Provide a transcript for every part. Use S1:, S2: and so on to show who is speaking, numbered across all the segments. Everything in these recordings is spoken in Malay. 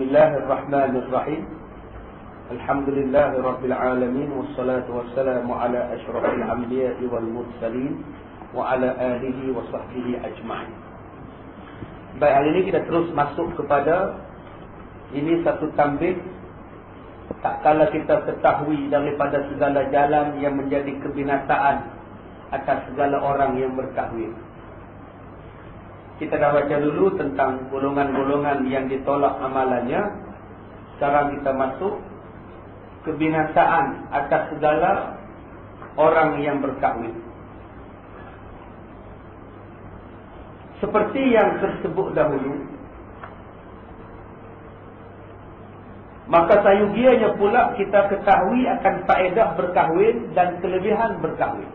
S1: Bismillahirrahmanirrahim. Alhamdulillahirabbil alamin wassalatu wassalamu ala asyrafil anbiya'i wal mursalin wa ala alihi wa sahbihi ajma'in. Baik, hari ini kita terus masuk kepada ini satu tambih. Tak kala kita ketahui daripada segala jalan yang menjadi kebinasaan atas segala orang yang berkahwin. Kita dah baca dulu tentang golongan-golongan yang ditolak amalannya. Sekarang kita masuk kebinasaan atas segala orang yang berkahwin. Seperti yang tersebut dahulu, maka sayugianya pula kita ketahui akan faedah berkahwin dan kelebihan berkahwin.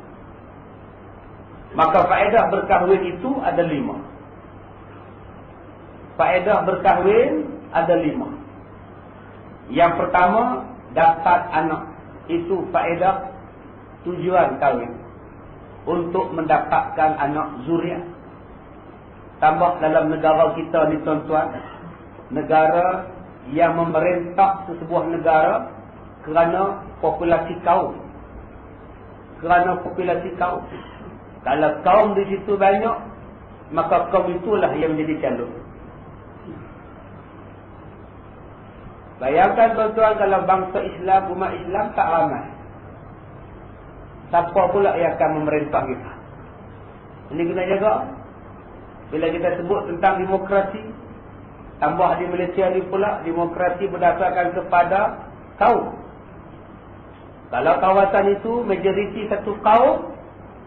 S1: Maka faedah berkahwin itu ada 5. Faedah berkahwin ada 5. Yang pertama, dapat anak. Itu faedah tujuan kahwin, untuk mendapatkan anak zuriat. Tambah dalam negara kita ni tuan-tuan, negara yang memerintah sesebuah negara kerana populasi kaum. Kerana populasi kaum. Kalau kaum di situ banyak, maka kaum itulah yang menjadi calon. Bayangkan tuan-tuan, kalau bangsa Islam, umat Islam tak ramai, siapa pula yang akan memerintah kita? Ini kena jaga. Bila kita sebut tentang demokrasi, tambah di Malaysia ni pula, demokrasi berdasarkan kepada kaum. Kalau kawasan itu majoriti satu kaum,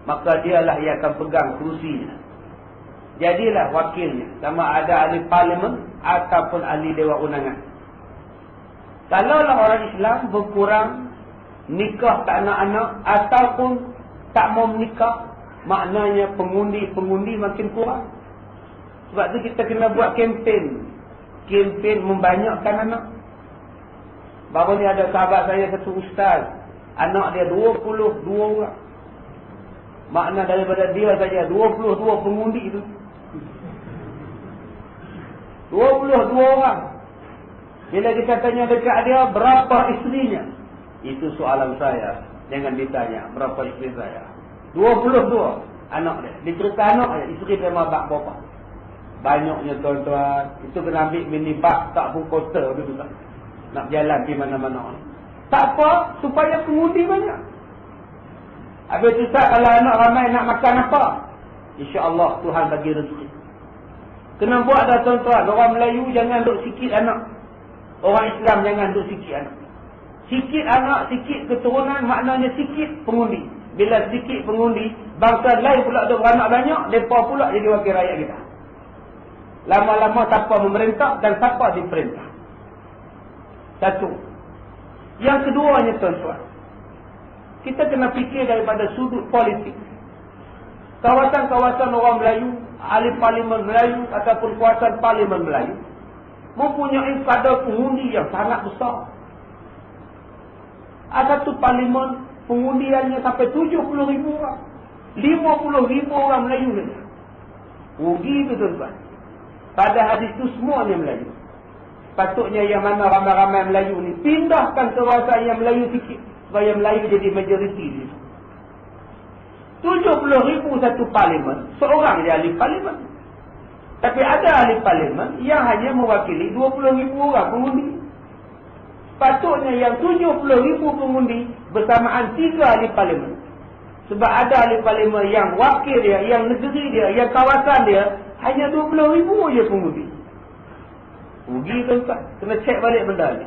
S1: maka dialah yang akan pegang kerusinya. Jadilah wakilnya, sama ada ahli parlimen ataupun ahli dewan undangan. Kalaulah orang Islam berkurang, nikah tak anak-anak ataupun tak mau menikah, maknanya pengundi-pengundi makin kurang. Sebab tu kita kena buat kempen. Kempen membanyakkan anak. Baru ni ada sahabat saya, satu ustaz, anak dia 22 orang. Makna daripada dia saja 22 pengundi itu, 22 orang. Bila kita tanya dekat dia, berapa isterinya? Itu soalan saya. Jangan ditanya berapa isteri saya. 22 anak dia. Dia cerita anak dia, isteri dia mabak berapa. Banyaknya tuan-tuan. Itu kena ambil minibus, tak pun kota dulu tak. Nak jalan di mana-mana. Tak apa, supaya pengundi banyak. Habis tu tak, kalau anak ramai nak makan apa? InsyaAllah Tuhan bagi rezeki. Kena buat dah tuan-tuan. Orang Melayu jangan duk sikit anak. Orang Islam jangan duk sikit anak. Sikit anak, sikit keturunan, maknanya sikit pengundi. Bila sikit pengundi, bangsa lain pula duk beranak banyak, mereka pula jadi wakil rakyat kita. Lama-lama siapa memerintah dan siapa diperintah. Satu. Yang keduanya tuan-tuan, kita kena fikir daripada sudut politik. Kawasan-kawasan orang Melayu, ahli parlimen Melayu ataupun kawasan parlimen Melayu mempunyai kadar pengundi yang sangat besar. Ada satu parlimen pengundiannya sampai 70,000 orang. 50,000 orang Melayu saja. Rugi itu tuan-tuan. Pada hadis itu semuanya Melayu. Patutnya yang mana ramai-ramai Melayu ni pindahkan kawasan yang Melayu sikit, supaya Melayu jadi majoriti di situ. 70,000 satu parlimen, seorang dia ahli parlimen. Tapi ada ahli parlimen yang hanya mewakili 20,000 orang pengundi. Patutnya yang 70,000 pengundi bersamaan 3 ahli parlimen. Sebab ada ahli parlimen yang wakil dia, yang negeri dia, yang kawasan dia hanya 20,000 je pengundi. Rugi tuan-tuan. Kena cek balik benda ni.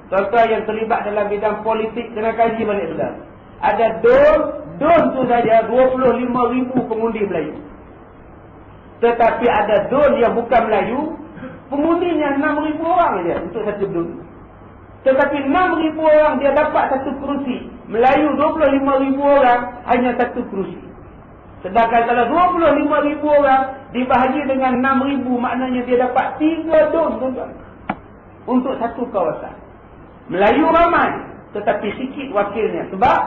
S1: Tuan-tuan yang terlibat dalam bidang politik kena kaji balik benda ni. Ada don tu saja 25,000 pengundi Melayu. Tetapi ada don yang bukan Melayu, pengundinya 6,000 orang saja untuk satu don. Tetapi 6,000 orang dia dapat satu kerusi. Melayu 25,000 orang hanya satu kerusi. Sedangkan kalau 25,000 orang dibahagi dengan 6,000, maknanya dia dapat 3 don tuan-tuan untuk satu kawasan. Melayu ramai tetapi sikit wakilnya. Sebab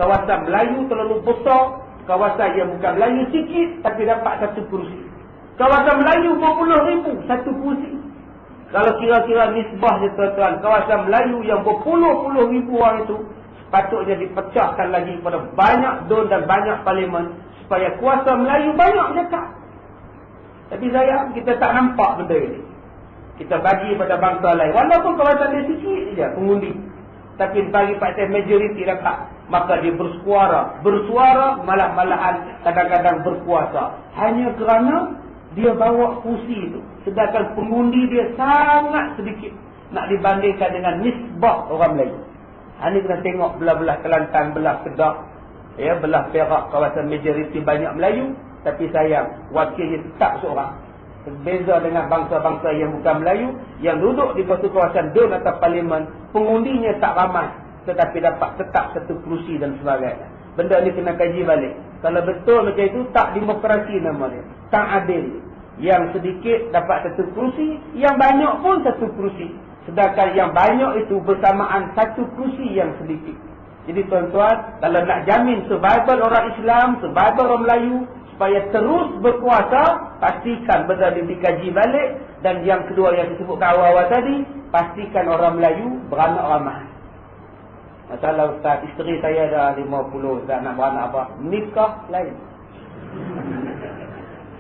S1: kawasan Melayu terlalu besar, kawasan yang bukan Melayu sikit tapi dapat satu kerusi. Kawasan Melayu 20,000 satu kerusi. Kalau kira-kira nisbah je tuan-tuan, kawasan Melayu yang berpuluh-puluh ribu orang itu sepatutnya dipecahkan lagi kepada banyak don dan banyak parlimen supaya kuasa Melayu banyak dekat. Tapi sayang, kita tak nampak benda ini. Kita bagi pada bangsa lain. Walaupun kawasan dia sikit je pengundi. Tapi bagi parti majoriti dapat. Maka dia bersuara. Bersuara malah-malahan kadang-kadang berkuasa. Hanya kerana dia bawa kursi itu. Sedangkan pengundi dia sangat sedikit. Nak dibandingkan dengan nisbah orang Melayu. Ini kena tengok belah-belah Kelantan, belah Kedah. Ya, belah Perak, kawasan majoriti banyak Melayu. Tapi sayang, wakilnya tetap seorang. Berbeza dengan bangsa-bangsa yang bukan Melayu, yang duduk di satu kawasan don atau parlimen, pengundinya tak ramai, tetapi dapat tetap satu kerusi dan sebagainya. Benda ni kena kaji balik. Kalau betul macam itu, tak demokrasi nama dia. Tak adil. Yang sedikit dapat satu kerusi, yang banyak pun satu kerusi. Sedangkan yang banyak itu bersamaan satu kerusi yang sedikit. Jadi tuan-tuan, kalau nak jamin survival orang Islam, survival orang Melayu, supaya terus berkuasa, pastikan benda ini dikaji balik. Dan yang kedua yang disebutkan awal-awal tadi, pastikan orang Melayu beranak ramai. Masalah Ustaz, isteri saya dah 50, Ustaz nak beranak apa? Nikah lain.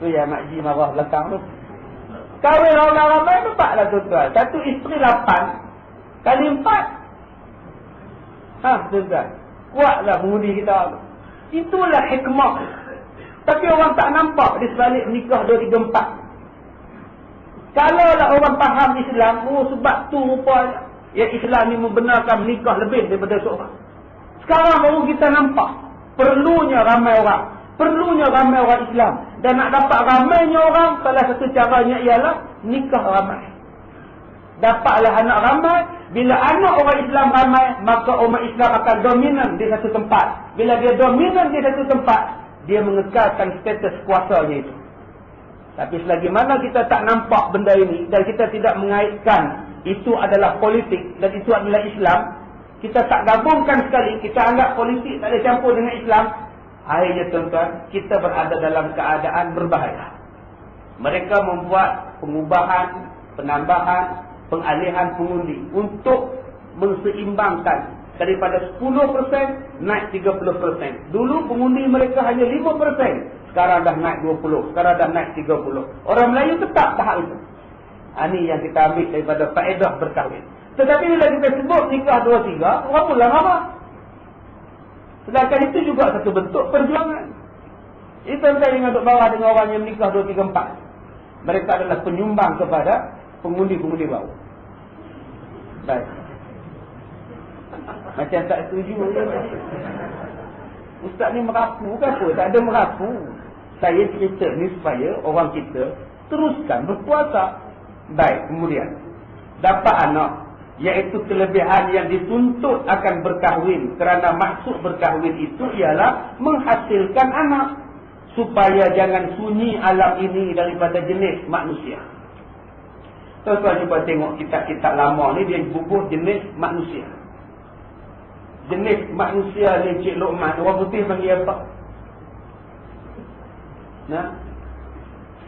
S1: Tu yang Mak Ji marah belakang tu. Kahwin orang ramai tempatlah tuan-tuan. Satu isteri 8 kali 4. Tuan-tuan. Kuatlah pengundi kita. Itulah hikmah. Tapi orang tak nampak di sebalik nikah 2, 3, 4. Kalaulah orang faham Islam, sebab tu rupanya ya Islam ni membenarkan nikah lebih daripada seorang. Sekarang baru kita nampak perlunya ramai orang. Perlunya ramai orang Islam. Dan nak dapat ramainya orang, salah satu caranya ialah nikah ramai. Dapatlah anak ramai. Bila anak orang Islam ramai, maka umat Islam akan dominan di satu tempat. Bila dia dominan di satu tempat, dia mengekalkan status kuasanya itu. Tapi selagi mana kita tak nampak benda ini, dan kita tidak mengaitkan itu adalah politik dan itu adalah Islam, kita tak gabungkan sekali, kita anggap politik tak ada campur dengan Islam, akhirnya tuan-tuan, kita berada dalam keadaan berbahaya. Mereka membuat pengubahan, penambahan, pengalihan pengundi untuk menseimbangkan daripada 10% naik 30%. Dulu pengundi mereka hanya 5%, sekarang dah naik 20%, sekarang dah naik 30%. Orang Melayu tetap tahap itu. Ini yang kita ambil daripada faedah berkahwin. Tetapi bila kita sebut nikah 2-3, orang pula marah. Sedangkan itu juga satu bentuk perjuangan. Itu yang saya ingat bawah dengan orang yang menikah 2, 3, 4. Mereka adalah penyumbang kepada pengundi-pengundi baru. Baik. Macam tak setuju. Ustaz ni merapu ke apa? Tak ada merapu. Saya cerita ni supaya orang kita teruskan berpuasa. Baik, kemudian dapat anak, iaitu kelebihan yang dituntut akan berkahwin. Kerana maksud berkahwin itu ialah menghasilkan anak, supaya jangan sunyi alam ini daripada jenis manusia. Tuan-tuan cuba tengok kitab-kitab lama ni, dia bubuh jenis manusia. Jenis manusia ni Cik Luqman, orang putih panggil apa? Nah,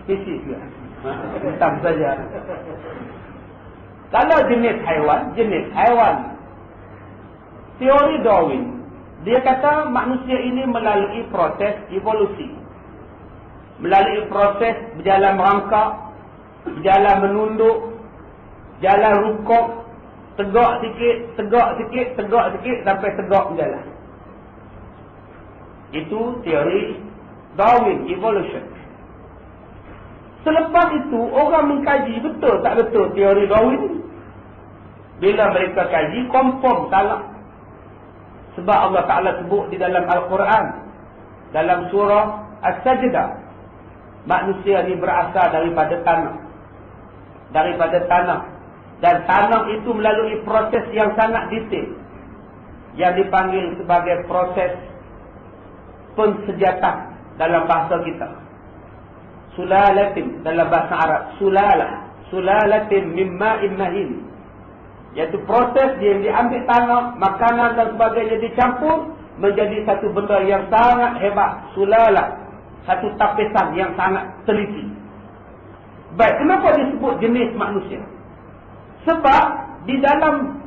S1: spesies ke? Hitam saja. Kalau jenis haiwan, teori Darwin, dia kata manusia ini melalui proses evolusi, melalui proses berjalan merangkak, berjalan menunduk, jalan rukuk, tegak sikit, sampai tegak berjalan. Itu teori Darwin, evolution. Selepas itu, orang mengkaji betul tak betul teori Darwin. Bila mereka kaji, confirm salah. Sebab Allah Ta'ala sebut di dalam Al-Quran, dalam surah As-Sajdah, manusia ini berasal daripada tanah. Dan tanah itu melalui proses yang sangat detail, yang dipanggil sebagai proses pensejatan dalam bahasa kita. Sulalatin dalam bahasa Arab, sulalatin mimma'in mahin, iaitu proses dia diambil tanah, makanan dan sebagainya dicampur menjadi satu benda yang sangat hebat. Sulalah, satu tapisan yang sangat teliti. Baik, kenapa disebut jenis manusia? Sebab di dalam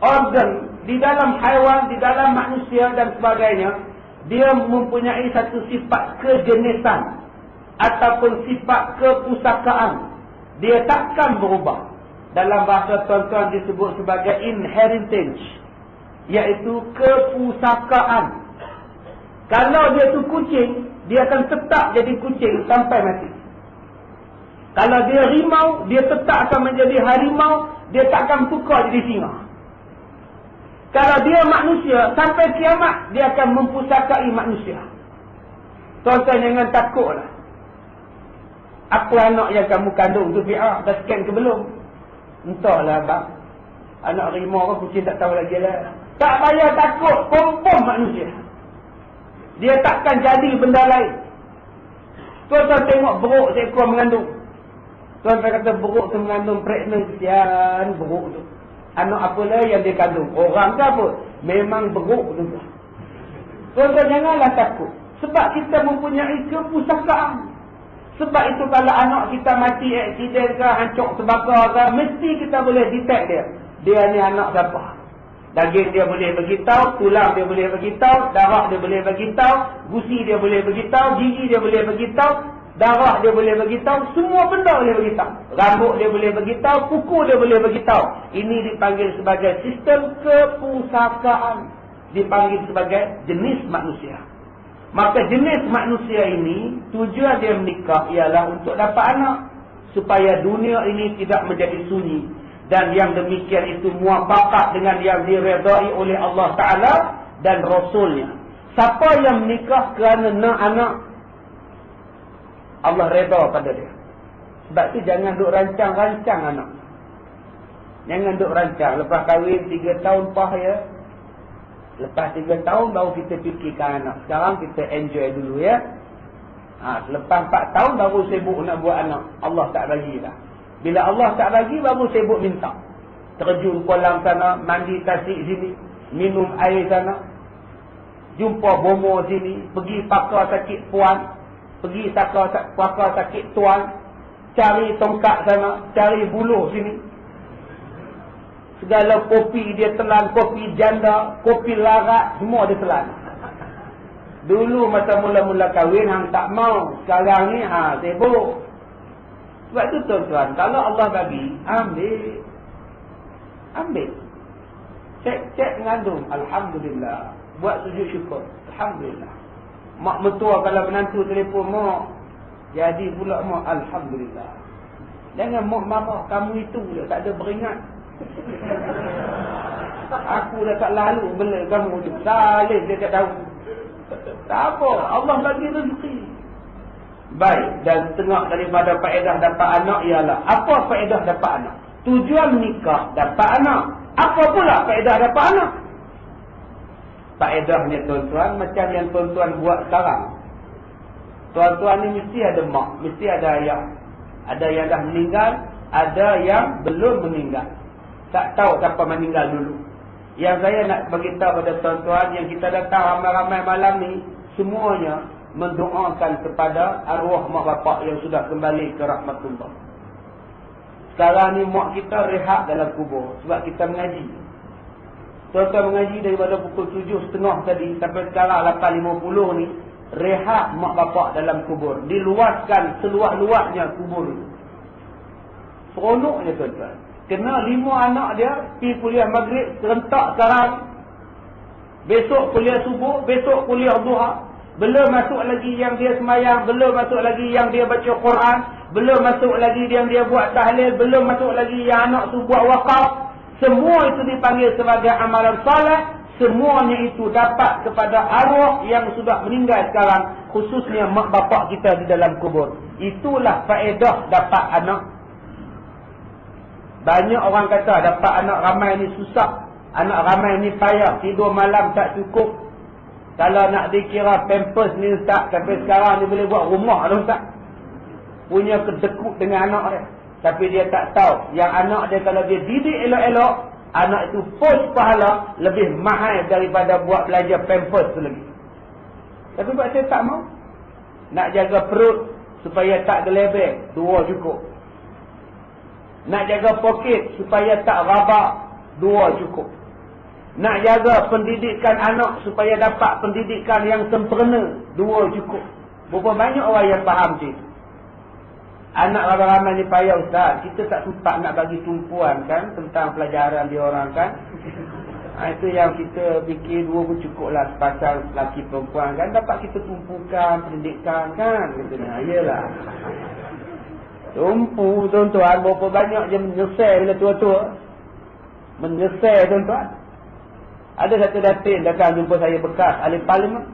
S1: organ, di dalam haiwan, di dalam manusia dan sebagainya, dia mempunyai satu sifat kejenisan ataupun sifat kepusakaan. Dia takkan berubah. Dalam bahasa tuan-tuan disebut sebagai inheritance, iaitu kepusakaan. Kalau dia tu kucing, dia akan tetap jadi kucing sampai mati. Kalau dia harimau, dia tetap akan menjadi harimau, dia takkan tukar jadi singa. Kalau dia manusia, sampai kiamat, dia akan mempusakai manusia. Tuan-tuan jangan takutlah. Apa anak yang kamu kandung tu fi'ah, dah scan ke belum? Entahlah abang. Anak harimau ke kucing tak tahu lagi lah. Tak payah takut, confirm manusia. Dia takkan jadi benda lain. Tuan-tuan tengok beruk seekor mengandung. Tuan-tuan kata beruk tu mengandung pregnant, kesian beruk tu. Anak apalah yang dia kandung? Orang ke apa? Memang beruk tu. Tuan-tuan janganlah takut. Sebab kita mempunyai kepusakaan. Sebab itu kalau anak kita mati aksiden ke, hancur terbakar ke, mesti kita boleh detect dia. Dia ni anak siapa? Daging dia boleh beritahu, tulang dia boleh beritahu, darah dia boleh beritahu, gusi dia boleh beritahu, gigi dia boleh beritahu, darah dia boleh beritahu, semua benda boleh beritahu. Rambut dia boleh beritahu, kuku dia boleh beritahu. Ini dipanggil sebagai sistem kepusakaan. Dipanggil sebagai jenis manusia. Maka jenis manusia ini, tujuan dia menikah ialah untuk dapat anak. Supaya dunia ini tidak menjadi sunyi. Dan yang demikian itu muafakat dengan yang diredai oleh Allah Ta'ala dan Rasulnya. Siapa yang menikah kerana nak anak, Allah reda pada dia. Sebab tu jangan duk rancang-rancang anak. Jangan duk rancang. Lepas kahwin 3 tahun pah ya. Lepas 3 tahun baru kita fikirkan anak. Sekarang kita enjoy dulu ya. Lepas 4 tahun baru sibuk nak buat anak. Allah tak bagilah. Bila Allah tak bagi baru sibuk minta. Terjun kolam sana, mandi tasik sini, minum air sana, jumpa bomo sini, pergi pakar sakit puan, pergi pakar sakit tuan, cari tongkat sana, cari buluh sini. Segala kopi dia telan, kopi janda, kopi larat, semua dia telan. Dulu masa mula-mula kahwin hang tak mau, sekarang ni sibuk. Sebab tu tuan-tuan, kalau Allah bagi, ambil. Cek mengandung, alhamdulillah. Buat sujud syukur, alhamdulillah. Mak mertua kalau menantu telefon mak, jadi pula mak, alhamdulillah. Jangan mak marah, kamu itu je tak ada beringat. Aku dah tak lalu bela kamu tu. Salih dia tak tahu. Tak apa, Allah bagi rezeki. Baik, dan tengok daripada faedah dapat anak ialah apa faedah dapat anak? Tujuan nikah dapat anak. Apa pula faedah dapat anak? Faedahnya tuan-tuan macam yang tuan-tuan buat sekarang. Tuan-tuan ni mesti ada mak, mesti ada ayah. Ada yang dah meninggal, ada yang belum meninggal. Tak tahu siapa meninggal dulu. Yang saya nak beritahu pada tuan-tuan yang kita datang ramai-ramai malam ni, semuanya mendoakan kepada arwah mak bapak yang sudah kembali ke rahmatullah. Sekarang ni mak kita rehat dalam kubur sebab kita mengaji. Tuan-tuan mengaji daripada pukul 7.30 tadi sampai sekarang 8.50 ni, rehat mak bapak dalam kubur. Diluaskan seluas-luasnya kubur itu. Seronoknya tuan-tuan. Kena 5 anak dia pergi kuliah maghrib serentak sekarang. Besok kuliah subuh, besok kuliah duha. Belum masuk lagi yang dia semayang, belum masuk lagi yang dia baca Quran, belum masuk lagi yang dia buat tahlil, belum masuk lagi yang anak tu buat wakaf. Semua itu dipanggil sebagai amalan soleh. Semuanya itu dapat kepada arwah yang sudah meninggal sekarang, khususnya mak bapak kita di dalam kubur. Itulah faedah dapat anak. Banyak orang kata dapat anak ramai ni susah, anak ramai ni payah, tidur malam tak cukup. Kalau nak dikira pampers ni ustaz, sampai sekarang dia boleh buat rumah dah ustaz. Punya kedekut dengan anak dia. Tapi dia tak tahu yang anak dia kalau dia didik elok-elok, anak itu post pahala lebih mahal daripada buat belajar pampers tu lagi. Tapi buat saya tak mau. Nak jaga perut supaya tak gelebek, 2 cukup. Nak jaga poket supaya tak rabak, 2 cukup. Nak jaga pendidikan anak supaya dapat pendidikan yang sempurna, 2 cukup. Berapa banyak orang yang faham tu? Anak ramai-ramai ni payah ustaz. Kita tak sempat nak bagi tumpuan kan tentang pelajaran dia orang kan. Itu yang kita fikir 2 pun cukup lah sepasang lelaki perempuan kan. Dapat kita tumpukan pendidikan kan. Katanya, iyalah. Tumpu tuan-tuan. Berapa banyak je menyesal bila tua-tua. Menyesal tuan-tuan. Ada satu datin datang jumpa saya bekas ahli parlimen.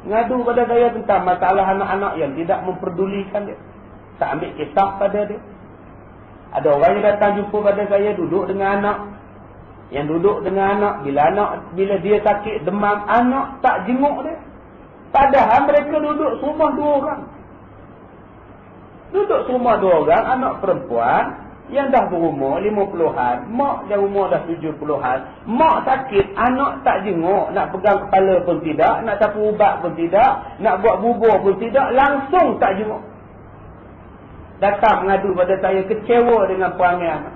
S1: Ngadu pada saya tentang masalah anak-anak yang tidak memperdulikan dia. Tak ambil kisah pada dia. Ada orang yang datang jumpa pada saya duduk dengan anak. Yang duduk dengan anak, bila dia sakit demam, anak tak jenguk dia. Padahal mereka duduk rumah 2 orang. Duduk rumah 2 orang, anak perempuan yang dah berumur 50-an, mak dah umur dah 70-an. Mak sakit, anak tak jenguk, nak pegang kepala pun tidak, nak sapu ubat pun tidak, nak buat bubur pun tidak, langsung tak jenguk. Datang mengadu pada saya, kecewa dengan perangai anak.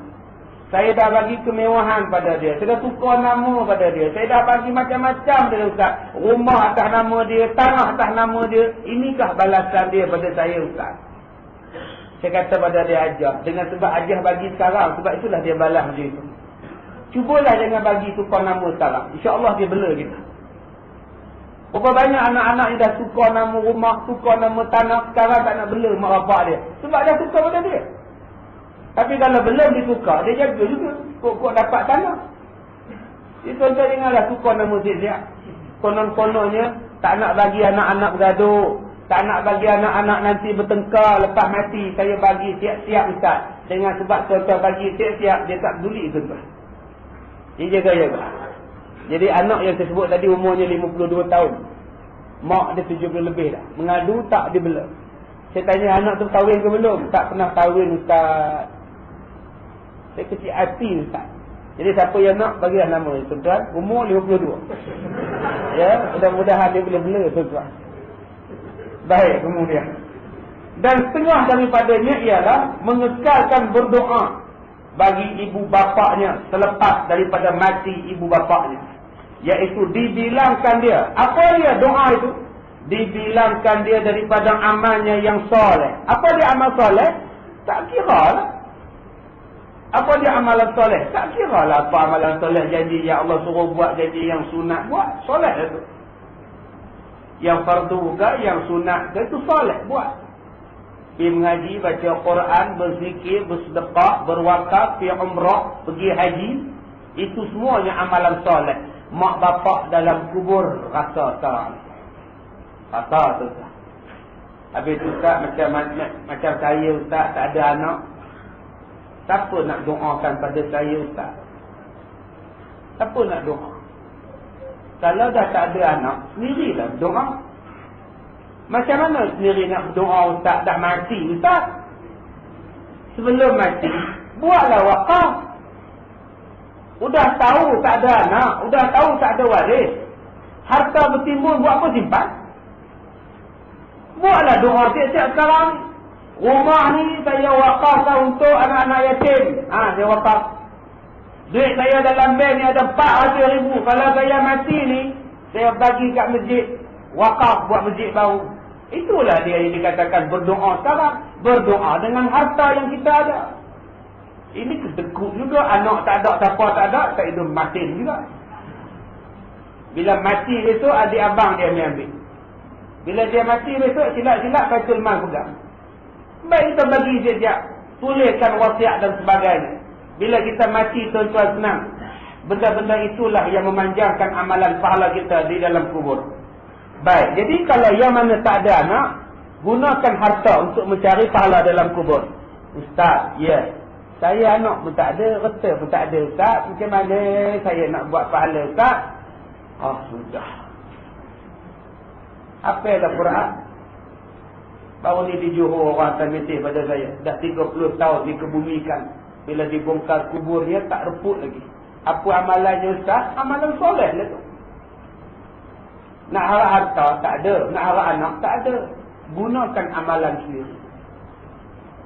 S1: Saya dah bagi kemewahan pada dia, saya dah tukar nama pada dia, saya dah bagi macam-macam dia ustaz. Rumah atas nama dia, tanah atas nama dia. Inikah balasan dia pada saya ustaz? Saya kata pada dia ajar. Dengan sebab ajar bagi sekarang, sebab itulah dia balas dia itu. Cubalah jangan bagi tukar nama sekarang. InsyaAllah dia bela kita. Berapa banyak anak-anak yang dah tukar nama rumah, tukar nama tanah, sekarang tak nak bela mak bapak dia. Sebab dah tukar pada dia. Tapi kalau belum ditukar, dia jaga juga. Kok dapat tanah. Dia tuan-tuan janganlah tukar nama siap-siap. Konon-kononnya tak nak bagi anak-anak bergaduh. Tak nak bagi anak-anak nanti bertengkar lepas mati. Saya bagi siap-siap ustaz. Dengan sebab tuan-tuan bagi siap-siap, dia tak peduli tuan-tuan. Dia jaga-jaga. Jadi anak yang saya sebut tadi umurnya 52 tahun. Mak dia 70 lebih dah. Mengadu tak dia bela. Saya tanya anak tu kahwin ke belum? Tak pernah kahwin ustaz. Saya kecil hati ustaz. Jadi siapa yang nak bagilah nama tuan-tuan. Umur 52. Ya, mudah-mudahan dia boleh bela tuan-tuan. Baik, kemudian. Dan setengah daripadanya ialah mengekalkan berdoa bagi ibu bapaknya selepas daripada mati ibu bapaknya. Iaitu dibilangkan dia. Apa dia doa itu? Dibilangkan dia daripada amalnya yang soleh. Apa dia amal soleh? Tak kira lah. Apa dia amalan soleh? Tak kira lah apa amalan soleh. Janji yang Allah suruh buat, janji yang sunat buat. Soleh lah tu. Yang fardu ke, yang sunat ke, itu soleh buat. Pergi mengaji, baca Quran, berzikir, bersedekah, berwakaf, pergi umrah, pergi haji. Itu semuanya amalan soleh. Mak bapak dalam kubur rasa sekarang. Rasa tu ustaz. Habis tu ustaz macam saya ustaz tak ada anak. Siapa nak doakan pada saya ustaz? Siapa nak doa? Kalau dah tak ada anak, sendirilah doa. Macam mana sendiri nak doa ustaz dah mati ustaz? Sebelum mati, buatlah wakaf. Udah tahu tak ada anak, udah tahu tak ada waris. Harta bertimbun, buat apa simpan? Buatlah doa tiap-tiap sekarang. Rumah ni saya wakafkan untuk anak-anak yatim. Saya wakaf. Duit saya dalam bank ni ada 400,000. Kalau saya mati ni, saya bagi kat masjid. Wakaf buat masjid baru. Itulah dia yang dikatakan berdoa sekarang. Berdoa dengan harta yang kita ada. Ini kedekut juga. Anak tak ada, siapa tak ada, tak hidup mati juga. Bila mati besok, adik abang dia ambil. Bila dia mati besok, silap-silap Baitul Mal pegang. Baik kita bagi siap-siap. Tuliskan wasiat dan sebagainya. Bila kita mati, tuan-tuan senang. Benda-benda itulah yang memanjangkan amalan pahala kita di dalam kubur. Baik, jadi kalau yang mana tak ada anak, gunakan harta untuk mencari pahala dalam kubur. Ustaz, ya. Saya anak pun tak ada, reta pun tak ada ustaz. Macam mana saya nak buat pahala ustaz? Sudah. Apa yang dah Quran? Baru ni di Johor orang termitih pada saya. Dah 30 tahun dikebumikan. Bila dibongkar kuburnya tak reput lagi. Apa amalannya ustaz? Amalan soleh lah tu. Nak harap harta tak ada, nak harap anak tak ada. Gunakan amalan sendiri.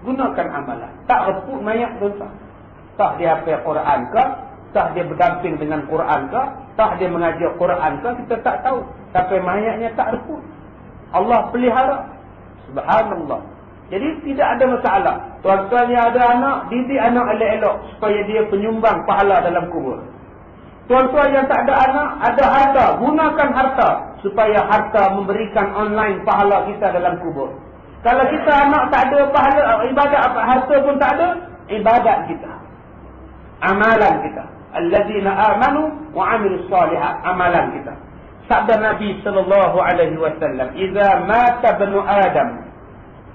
S1: Gunakan amalan. Tak reput mayat tuan-tuan. Tak dia hafal Quran ke, tak dia berdamping dengan Quran ke, tak dia mengajar Quran ke, kita tak tahu. Tapi mayatnya tak reput. Allah pelihara. Subhanallah. Jadi tidak ada masalah. Tuan-tuan yang ada anak, didik anak elok-elok supaya dia penyumbang pahala dalam kubur. Tuan-tuan yang tak ada anak, ada harta, gunakan harta supaya harta memberikan online pahala kita dalam kubur. Kalau kita anak tak ada pahala, ibadat apa, harta pun tak ada, ibadat kita, amalan kita. Allazina amanu wa amilus solihat, amalan kita. Sabda Nabi sallallahu alaihi wasallam, "Idza mata ibnu Adam,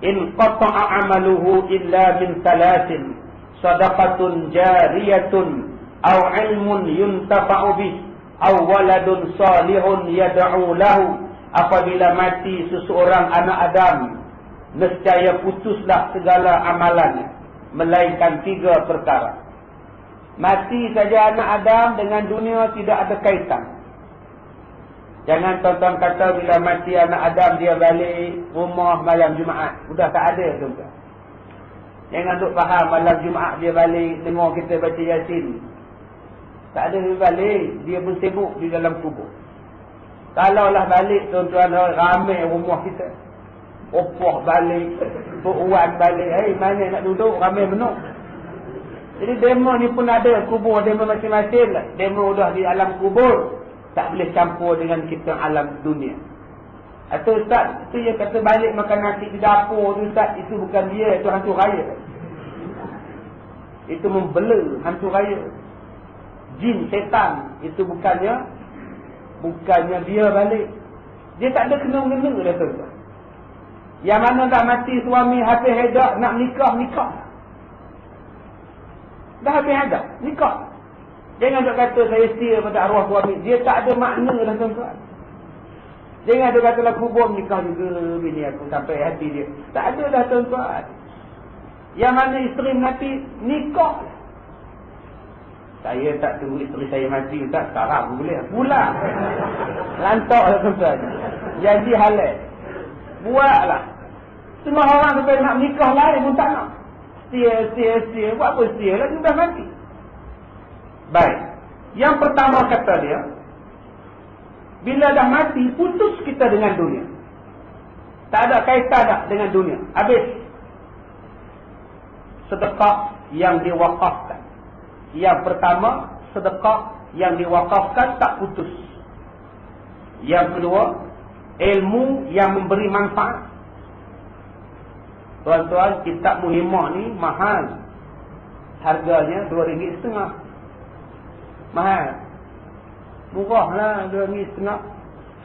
S1: inqata'a 'amaluhu illa min thalathin, shadaqatun jariyatun aw 'ilmun yuntafa'u bih, aw waladun salihun yad'u lahu." Apabila mati seseorang anak Adam, nescaya putuslah segala amalannya, melainkan 3 perkara. Mati saja anak Adam, dengan dunia tidak ada kaitan. Jangan tuan-tuan kata bila mati anak Adam dia balik rumah malam Jumaat. Sudah tak ada tuan-tuan. Jangan duk faham malam Jumaat dia balik dengar kita baca Yasin. Tak ada dia balik, dia pun sibuk di dalam kubur. Kalaulah balik tuan-tuan, ramai rumah kita. Opah balik, Tok Wan balik. Mana nak duduk, ramai benar. Jadi demo ni pun ada kubur, demo masing-masing lah. Demo dah di alam kubur, tak boleh campur dengan kita alam dunia. Atau Ustaz, itu yang kata balik makan nasi di dapur tu Ustaz, itu bukan dia, itu hantu raya. Itu membela hantu raya. Jin, setan, itu bukannya dia balik. Dia tak ada kena-mengena dah tuan-tuan. Yang mana dah mati suami, habis hadah, nak nikah. Dah habis hadah, nikah. Jangan duk kata saya setia pada arwah suami. Dia tak ada makna dah tuan-tuan. Jangan duk kata lah kubur nikah juga bini aku sampai hati dia. Tak ada dah tuan-tuan. Yang mana isteri mati, nikah. Saya tak tunggu isteri saya mati, tak sekarang boleh. Pulang. Lantak lah tuan-tuan. Jadi halal. Buatlah. Semua orang sampai nak nikah lain pun tak nak. Setia. Buat apa setia lah, sudah mati. Baik. Yang pertama kata dia, bila dah mati, putus kita dengan dunia. Tak ada kaitan dah dengan dunia. Habis. Sedekah yang diwakafkan. Yang pertama, sedekah yang diwakafkan tak putus. Yang kedua, ilmu yang memberi manfaat. Tuan-tuan, kitab Muhimmah ni mahal. Harganya RM2.5. Mahal. Murah lah RM2.5.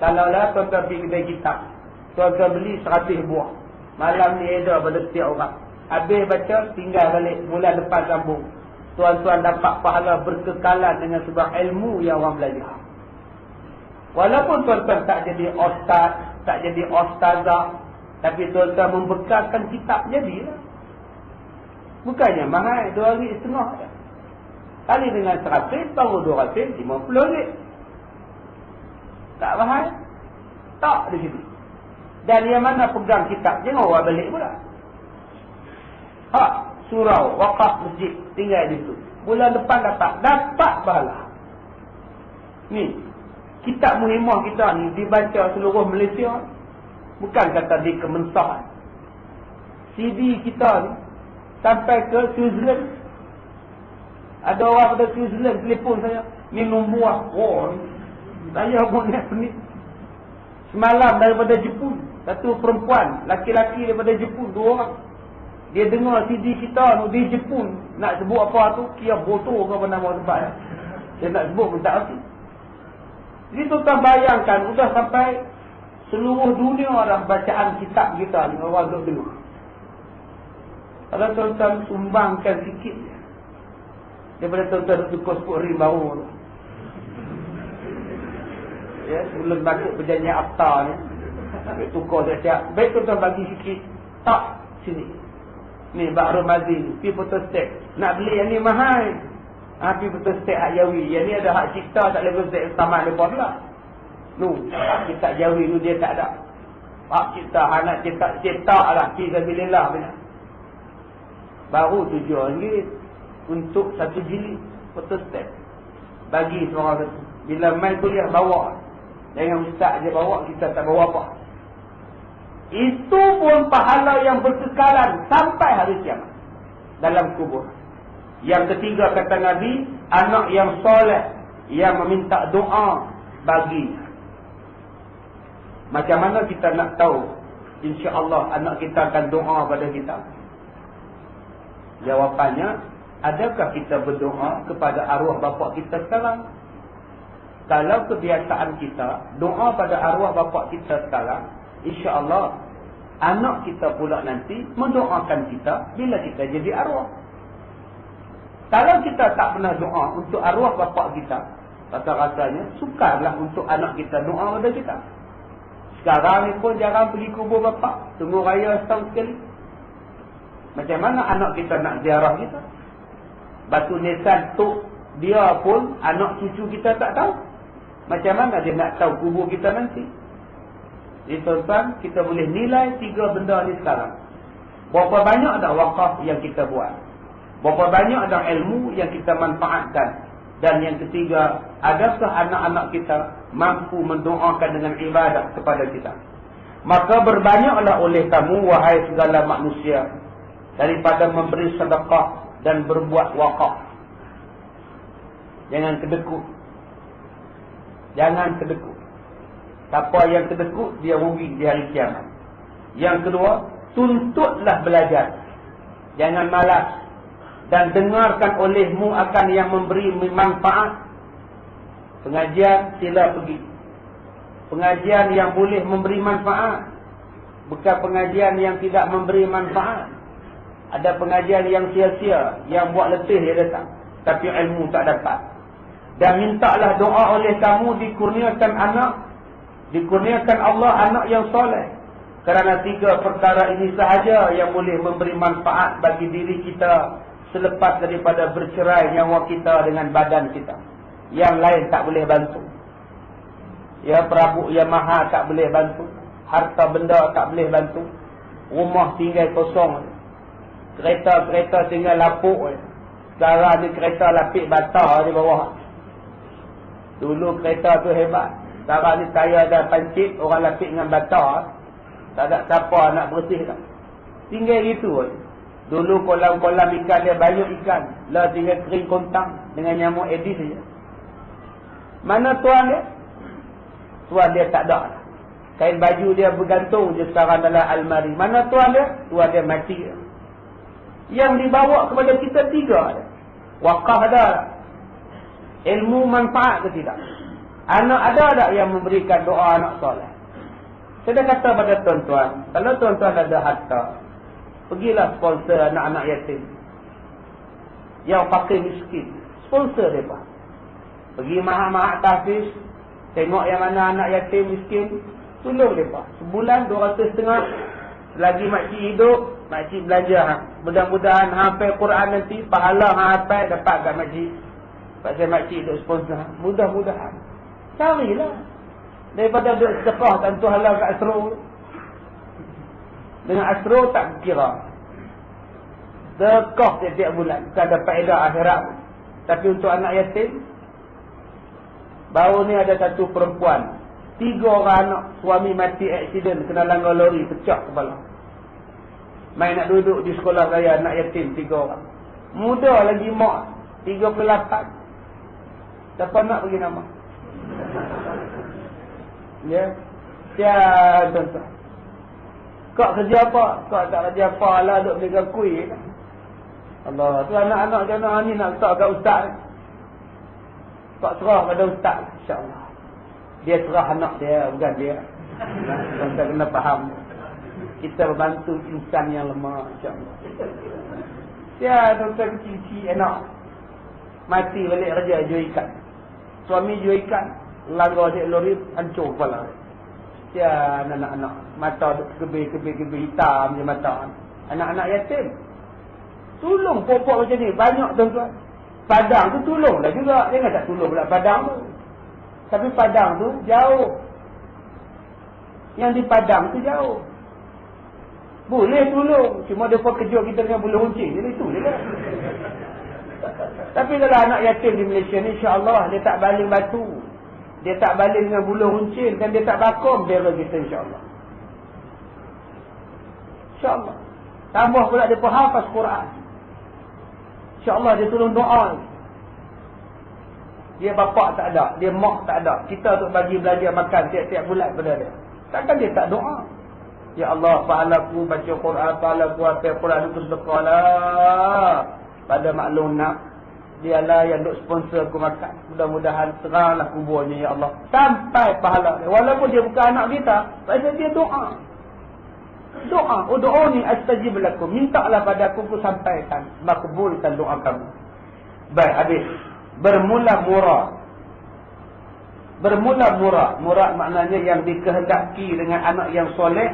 S1: Kalau lah tuan-tuan pergi kedai kitab, tuan-tuan beli 100 buah. Malam ni ada pada setiap orang. Habis baca, tinggal balik bulan depan sambung. Tuan-tuan dapat pahala berkekalan dengan sebab ilmu yang orang belajar. Walaupun tuan-tuan tak jadi ustaz, tak jadi ustazah, tapi tuan-tuan membekalkan kitab, jadilah. Bukannya mahal, RM2.5. Kali dengan 100, baru RM250. Tak mahal? Tak di situ. Dan yang mana pegang kitab, jangan orang balik pula. Surau, wakaf masjid, tinggal di situ. Bulan depan dapat pahala. Ni, kitab Muhimmah kita ni dibaca seluruh Malaysia. Bukan kata di kemensahan. CD kita ni sampai ke Switzerland. Ada orang pada Switzerland telefon saya, minum buah. Saya pun ni. Semalam daripada Jepun, satu perempuan, laki-laki daripada Jepun, 2 orang. Dia dengar CD kita tu di Jepun. Nak sebut apa tu, Kia Botol ke apa nama tempat. Dia nak sebut pun tak erti. Jadi tuan-tuan bayangkan, sudah sampai seluruh dunia dah bacaan kitab kita ni, orang duk dengar. Kalau tuan-tuan sumbangkan sikit daripada tuan-tuan tukar RM10 baru tu. Ya, sebelum masuk perjanjian akta ni, tukar siap-siap. Baik tuan-tuan bagi sikit. Tak, sini. Ni Bak Romazin, pi photostat. Nak beli yang ni mahal. Pi photostat hak Jawi. Yang ni ada hak cipta, tak boleh photostat sama depa pula. Hak cipta Jawi tu dia tak ada. Hak cipta anak cetak lah, fi sabilillah benar. Baru RM7 untuk satu jilid photostat. Bagi seorang satu. Bila main kuliah bawa. Jangan ustaz je bawa, kita tak bawa apa. Itu pun pahala yang berkekalan sampai hari kiamat dalam kubur. Yang ketiga kata Nabi, anak yang soleh yang meminta doa baginya. Macam mana kita nak tahu insya-Allah anak kita akan doa pada kita? Jawapannya, adakah kita berdoa kepada arwah bapa kita sekarang? Kalau kebiasaan kita doa pada arwah bapa kita sekarang, insya-Allah anak kita pula nanti mendoakan kita bila kita jadi arwah. Kalau kita tak pernah doa untuk arwah bapa kita, rasa-rasanya sukarlah untuk anak kita doa pada kita. Sekarang ni pun jarang pergi kubur bapa, tunggu raya setahun sekali. Macam mana anak kita nak ziarah kita? Batu nisan tu dia pun anak cucu kita tak tahu. Macam mana dia nak tahu kubur kita nanti? Jadi tuan-tuan, kita boleh nilai 3 benda ni sekarang. Berapa banyak dah wakaf yang kita buat? Berapa banyak dah ilmu yang kita manfaatkan? Dan yang ketiga, adakah anak-anak kita mampu mendoakan dengan ibadah kepada kita? Maka berbanyaklah oleh kamu, wahai segala manusia, daripada memberi sedekah dan berbuat wakaf. Jangan kedekut. Jangan kedekut. Siapa yang kedekut, dia rugi di hari kiamat. Yang kedua, tuntutlah belajar. Jangan malas. Dan dengarkan olehmu akan yang memberi manfaat. Pengajian, sila pergi. Pengajian yang boleh memberi manfaat. Bukan pengajian yang tidak memberi manfaat. Ada pengajian yang sia-sia, yang buat letih dia datang, tapi ilmu tak dapat. Dan mintalah doa oleh kamu dikurniakan anak, dikurniakan Allah anak yang soleh. Kerana 3 perkara ini sahaja yang boleh memberi manfaat bagi diri kita selepas daripada bercerai nyawa kita dengan badan kita. Yang lain tak boleh bantu. Ya, Prabu Yamaha tak boleh bantu. Harta benda tak boleh bantu. Rumah tinggal kosong. Kereta-kereta tinggal lapuk. Sekarang ni kereta lapik bata di bawah. Dulu kereta tu hebat. Sekarang ni saya dah pancit, orang lapik dengan bata. Tak ada siapa nak bersih tak. Tinggal gitu. Dulu kolam-kolam ikan dia banyak ikan. Lah tinggal kering kontang dengan nyamuk Aedes saja. Mana tuan dia? Tuan dia tak ada. Kain baju dia bergantung je sekarang dalam almari. Mana tuan dia? Tuan dia mati. Yang dibawa kepada kita 3 ada. Wakaf ada. Ilmu manfaat ke tidak? Anak ada tak yang memberikan doa anak soleh? Saya dah kata pada tuan-tuan, kalau tuan-tuan ada harta, pergilah sponsor anak-anak yatim. Yang fakir miskin, sponsor mereka. Pergi mahat-mahat tahfiz, tengok yang mana anak yatim miskin, tolong mereka. Sebulan 250. Selagi makcik hidup, makcik belajar. Mudah-mudahan hafal Quran nanti, pahala hafal dapat kat makcik. Pasal makcik duk sponsor. Mudah-mudahan. Carilah. Daripada duk sedekah tentu halal kat Asro. Dengan Asro tak kira. Sedekah tiap-tiap bulan. Bukan ada faedah akhirat. Tapi untuk anak yatim, baru ni ada satu perempuan. 3 orang anak, suami mati aksiden, kena langgar lori, pecah kepala. Main nak duduk di sekolah raya, anak yatim 3 orang. Muda lagi mak, 38. Siapa nak bagi nama? Ya. Ya, tuan-tuan. Kau kerja apa? Kau tak kerja apa lah, duk beli kuih. Allah, tu anak-anak jana ni nak letak kat ustaz. Kau serah pada ustaz, insya-Allah. Dia serah anak dia, bukan dia. Tuan-tuan kena faham. Kita membantu insan yang lemah, insya-Allah. Ya, tuan-tuan kecil-kecil enak. Mati balik kerja jual ikan. Suami jual ikan, langgar dia lori, hancur kepala. Ya, anak-anak mata kebir-kebir hitam je mata. Anak-anak yatim. Tolong pokok macam ni banyak tuan-tuan. Padang tu tolonglah juga. Jangan tak tolong pula Padang tu. Tapi Padang tu jauh. Yang di Padang tu jauh. Boleh tolong. Cuma dia pun kejut kita dengan bulu runcing. Jadi itu je lah. Tapi kalau anak yatim di Malaysia ni, insyaAllah dia tak baling batu. Dia tak baling dengan bulu runcing. Dan dia tak bakar bela kita, insyaAllah. InsyaAllah. Tambah pula dia pun hafaz Quran. InsyaAllah dia tolong doa. Dia bapak tak ada. Dia mak tak ada. Kita untuk bagi belajar makan tiap-tiap bulan pada dia. Takkan dia tak doa? Ya Allah, pahalaku baca Quran, pahalaku apa Quran itu sedekah lah. Pada maklum nak, dialah yang duk sponsor aku makan. Mudah-mudahan teranglah kuburnya, ya Allah. Sampai pahala dia. Walaupun dia bukan anak kita, pasal dia doa. Doa. Ud'uni astajib lakum. Mintalah pada aku sampaikan. Makbulkan doa kamu. Baik, habis. Bermula murad. Bermula murad. Murad maknanya yang dikehendaki dengan anak yang soleh.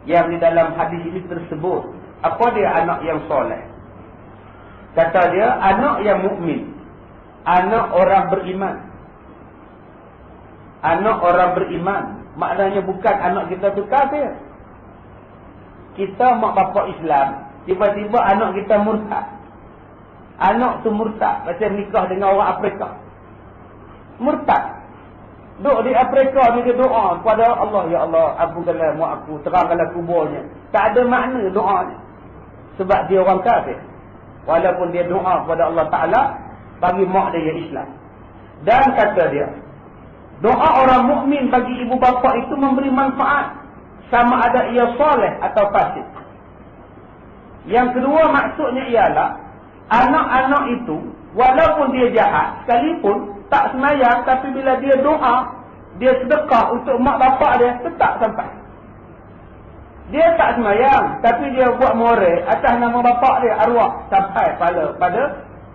S1: Yang di dalam hadis ini tersebut. Apa dia anak yang soleh? Kata dia, anak yang mukmin, anak orang beriman. Anak orang beriman. Maknanya bukan anak kita tu kafir. Kita mak bapak Islam, tiba-tiba anak kita murtad. Anak tu murtad, macam nikah dengan orang Afrika. Murtad. Duk di Afrika ni dia doa kepada Allah, ya Allah, ampunkanlah mak aku, terangkanlah kuburnya. Tak ada makna doa ni. Sebab dia orang kafir. Walaupun dia doa kepada Allah Ta'ala, bagi mak dia Islam. Dan kata dia, doa orang mukmin bagi ibu bapa itu memberi manfaat. Sama ada ia soleh atau fasik. Yang kedua maksudnya ialah, anak-anak itu, walaupun dia jahat, sekalipun tak semayang, tapi bila dia doa, dia sedekah untuk mak bapak dia, tetap sampai. Dia tak semayang, tapi dia buat morek atas nama bapak dia, arwah, sampai pada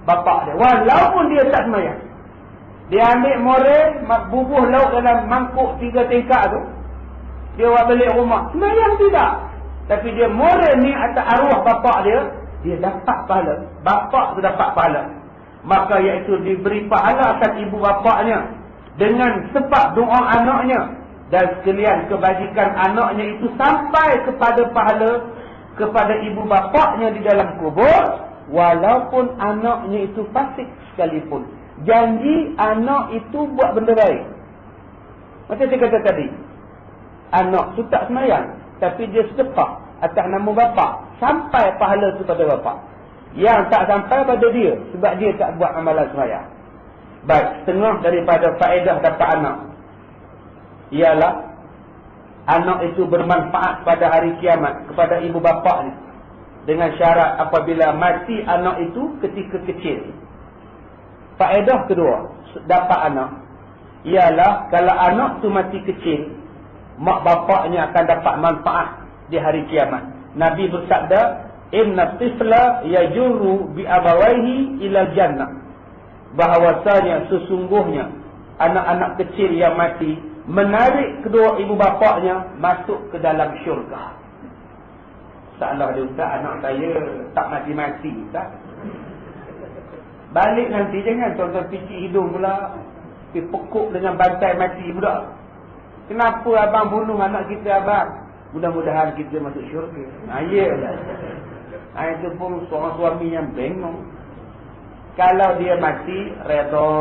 S1: bapak dia. Walaupun dia tak semayang. Dia ambil morek, bubuh lauk dalam mangkuk 3 tingkat tu. Dia buat balik rumah. Semayang tidak. Tapi dia morek ni atas arwah bapak dia, dia dapat pahala. Bapak tu dapat pahala. Maka iaitu diberi pahala atas ibu bapaknya dengan sebab doa anaknya. Dan sekalian kebajikan anaknya itu sampai kepada pahala kepada ibu bapaknya di dalam kubur, walaupun anaknya itu fasik sekalipun. Janji anak itu buat benda baik. Macam saya kata tadi, anak tu tak semayang, tapi dia sedekah atas nama bapa, sampai pahala itu pada bapa. Yang tak sampai pada dia, sebab dia tak buat amalan semayang. Baik, setengah daripada faedah dapat anak ialah anak itu bermanfaat pada hari kiamat kepada ibu bapaknya, dengan syarat apabila mati anak itu ketika kecil. Faedah kedua dapat anak ialah kalau anak tu mati kecil, mak bapaknya akan dapat manfaat di hari kiamat. Nabi bersabda, inna tifla yajuru bi abawaihi ila jannah. Bahawasanya sesungguhnya anak-anak kecil yang mati menarik kedua ibu bapaknya masuk ke dalam syurga. Salah dia, Ustaz, anak saya tak mati-mati, Ustaz. Balik nanti jangan tuan-tuan picit hidung pula, pergi pekuk dengan bantai mati budak. Kenapa abang bunuh anak kita, abang? Mudah-mudahan kita masuk syurga. Ya. Itu pun seorang suami yang bengong. Kalau dia mati, redha.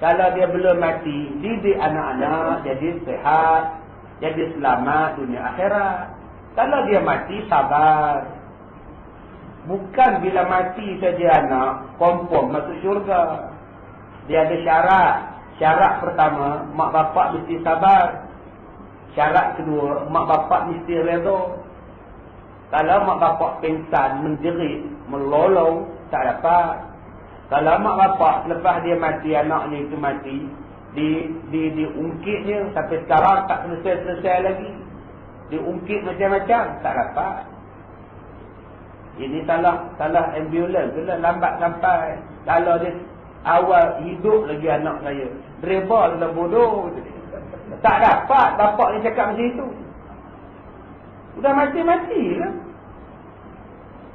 S1: Kalau dia belum mati, didik anak-anak jadi sehat, jadi selamat dunia akhirat. Kalau dia mati, sabar. Bukan bila mati saja anak, confirm masuk syurga. Dia ada syarat. Syarat pertama, mak bapak mesti sabar. Syarat kedua, mak bapak mesti redha. Kalau mak bapak pingsan, menjerit, melolong, tak dapat. Kalau mak bapak selepas dia mati, anaknya itu mati, diungkitnya sampai sekarang tak selesai-selesai lagi. Diungkit macam-macam, tak dapat. Ini salah ambulans, lambat sampai. Kalau dia awal hidup lagi anak saya, driver dah bodoh. Tak dapat bapak ni cakap macam itu. Sudah mati-mati lah.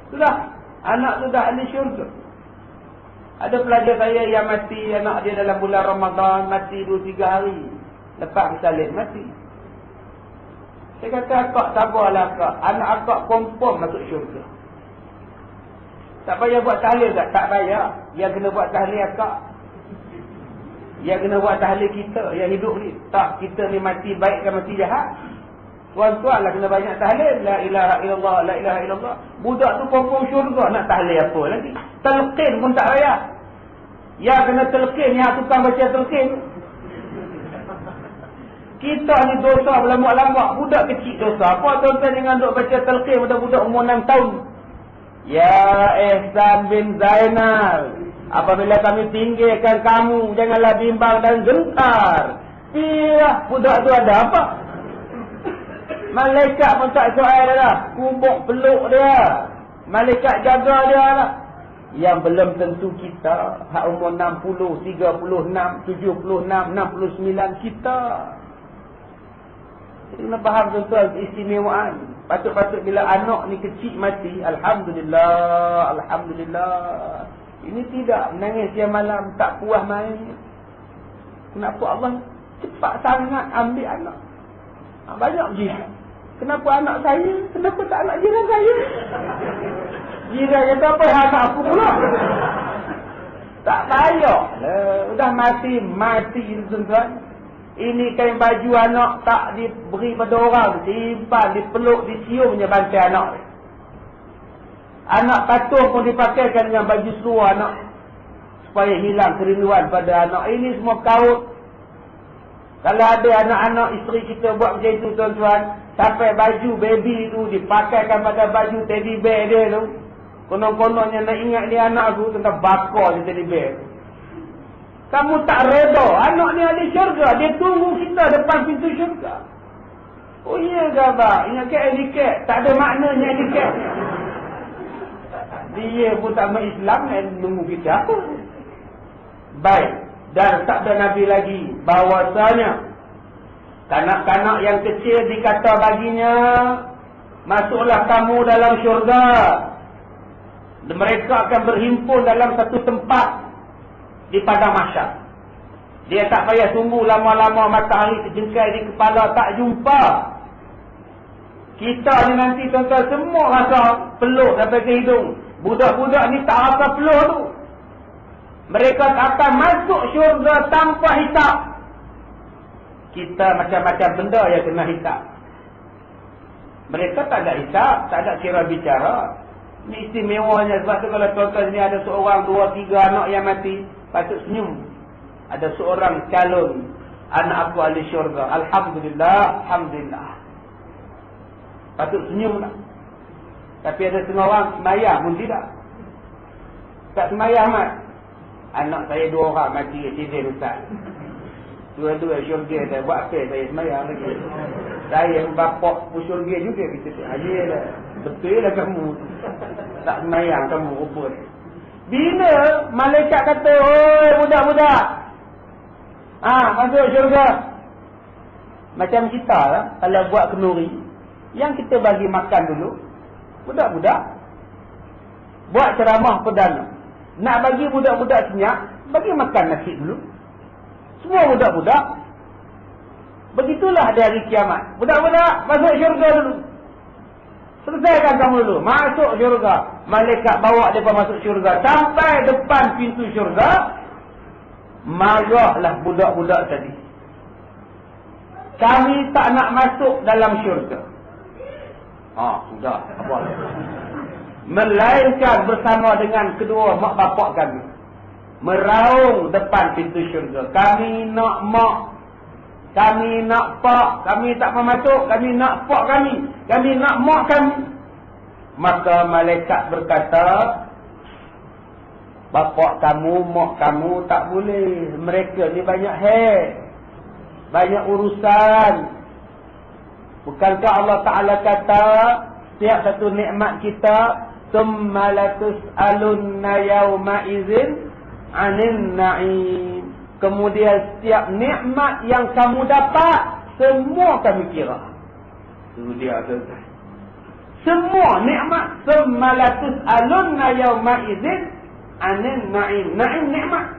S1: Sudah, anak tu dah ahli syurga. Ada pelajar saya yang mati, anak dia dalam bulan Ramadan, mati 2-3 hari. Lepas bersalin, mati. Saya kata, akak sabarlah akak. Anak akak confirm masuk syurga. Tak payah buat tahlil tak? Tak payah. Yang kena buat tahlil akak. Yang kena buat tahlil kita yang hidup ni. Tak, kita ni mati baik kan mati jahat. Tuan-tuan lah kena banyak tahlil. La ilaha illallah, la ilaha illallah. Budak tu confirm syurga. Nak tahlil apa lagi? Telqin pun tak payah. Yang kena telqin, yang tukang baca telqin. Kita ni dosa berlambak-lambak. Budak kecil dosa. Apa tuan-tuan dengan duk baca telqin budak-budak umur 6 tahun? Ya Ihsan bin Zainal, apabila kami tinggalkan kamu, janganlah bimbang dan gentar. Iya, budak tu ada apa? Malaikat pun tak soal dia lah. Kubuk peluk dia. Malaikat jaga dia lah. Yang belum tentu kita. Hak umur 60, 36, 76, 69 kita. Kena faham tuan-tuan istimewaan. Patut-patut bila anak ni kecil mati, Alhamdulillah, Alhamdulillah. Ini tidak menangis siang malam, tak puas main. Kenapa Allah cepat sangat ambil anak? Banyak jiran. Kenapa anak saya? Kenapa tak anak jiran saya? Jiran kata apa? Anak aku pula. Tak payah. Dah mati tuan-tuan. Ini kain baju anak tak diberi pada orang. Simpan, dipeluk, dicium je bantai anak. Anak patuh pun dipakaikan dengan baju seluar anak. Supaya hilang kerinduan pada anak. Ini semua kaut. Kalau ada anak-anak isteri kita buat macam itu tuan-tuan. Sampai baju baby tu dipakaikan pada baju teddy bear dia tu. Konon-kononnya nak ingat dia anak tu tentang bakar dia teddy bear tu. Kamu tak reda. Anak ni ada syurga. Dia tunggu kita depan pintu syurga. Oh iya ke abang? Ingat ke etiket? Tak ada maknanya etiket. Dia pun tak Islam dan tunggu kita apa? Baik. Dan sabda Nabi lagi. Bahawasanya kanak-kanak yang kecil dikata baginya, masuklah kamu dalam syurga. Mereka akan berhimpun dalam satu tempat di padang mahsyar. Dia tak payah tunggu lama-lama matahari terjengkai di kepala, tak jumpa. Kita ni nanti tuan-tuan semua rasa peluk sampai ke hidung. Budak-budak ni tak rasa peluk tu. Mereka akan masuk syurga tanpa hisap. Kita macam-macam benda yang kena hisap. Mereka tak ada hisap, tak ada kira bicara. Ini istimewanya. Sebab tu kalau tuan-tuan ni ada seorang, 2, 3 anak yang mati, patut senyum. Ada seorang calon anak aku ahli syurga. Alhamdulillah, Alhamdulillah. Patut senyum tak? Tapi ada setengah orang semayang pun tidak. Tak semayang mat. Anak saya 2 orang mati accident ustaz. Dua-dua syurga dah. Buat apa saya semayang lagi? Saya bapak pun syurga juga kita tu. Ayolah. Betul lah kamu. Tak semayang kamu ruput. Bila malaikat kata, oi budak-budak, masuk syurga. Macam kita lah, kalau buat kenduri, yang kita bagi makan dulu, budak-budak. Buat ceramah perdana. Nak bagi budak-budak senyap, bagi makan nasi dulu. Semua budak-budak. Begitulah di hari kiamat. Budak-budak, masuk syurga dulu. Selesaikan kamu dulu. Masuk syurga. Malaikat bawa mereka masuk syurga. Sampai depan pintu syurga. Marahlah budak-budak tadi. Kami tak nak masuk dalam syurga. Sudah. Melainkan bersama dengan kedua mak bapak kami. Meraung depan pintu syurga. Kami nak mak. Kami nak pak, kami tak mau masuk, kami nak pak kami. Kami nak mak kami. Maka malaikat berkata, bapak kamu, mak kamu tak boleh. Mereka ni banyak banyak urusan. Bukankah Allah Ta'ala kata, setiap satu nikmat kita, thumma latus'alunna yawma idzin 'anil na'im. Kemudian setiap nikmat yang kamu dapat, semua kami kira. Itu dia tuan-tuan. Semua nikmat. Semalatus alunna yawma idzin 'anil na'im. Na'im nikmat.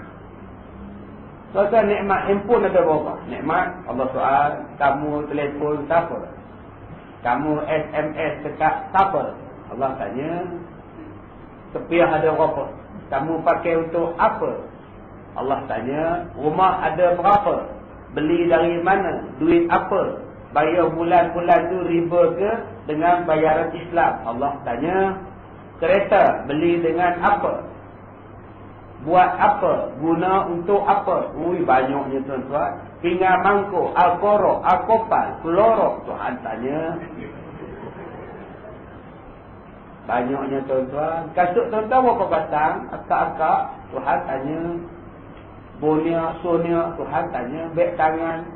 S1: Tuan-tuan, nikmat handphone ada berapa? Nikmat Allah soal, kamu telefon, siapa? Kamu SMS dekat siapa? Allah tanya. Sepiah ada berapa? Kamu pakai untuk apa? Allah tanya. Rumah ada berapa? Beli dari mana? Duit apa? Bayar bulan-bulan tu riba ke dengan bayaran Islam? Allah tanya. Kereta beli dengan apa? Buat apa? Guna untuk apa? Ui, banyaknya tuan-tuan. Pinggan mangkuk, alkorok, alkopal, pelorok. Tuhan tanya. Banyaknya tuan-tuan. Kasut tuan-tuan berapa batang? Akak-akak. Tuhan tanya. Bonia, Sonia. Tuhan tanya. Beg tangan.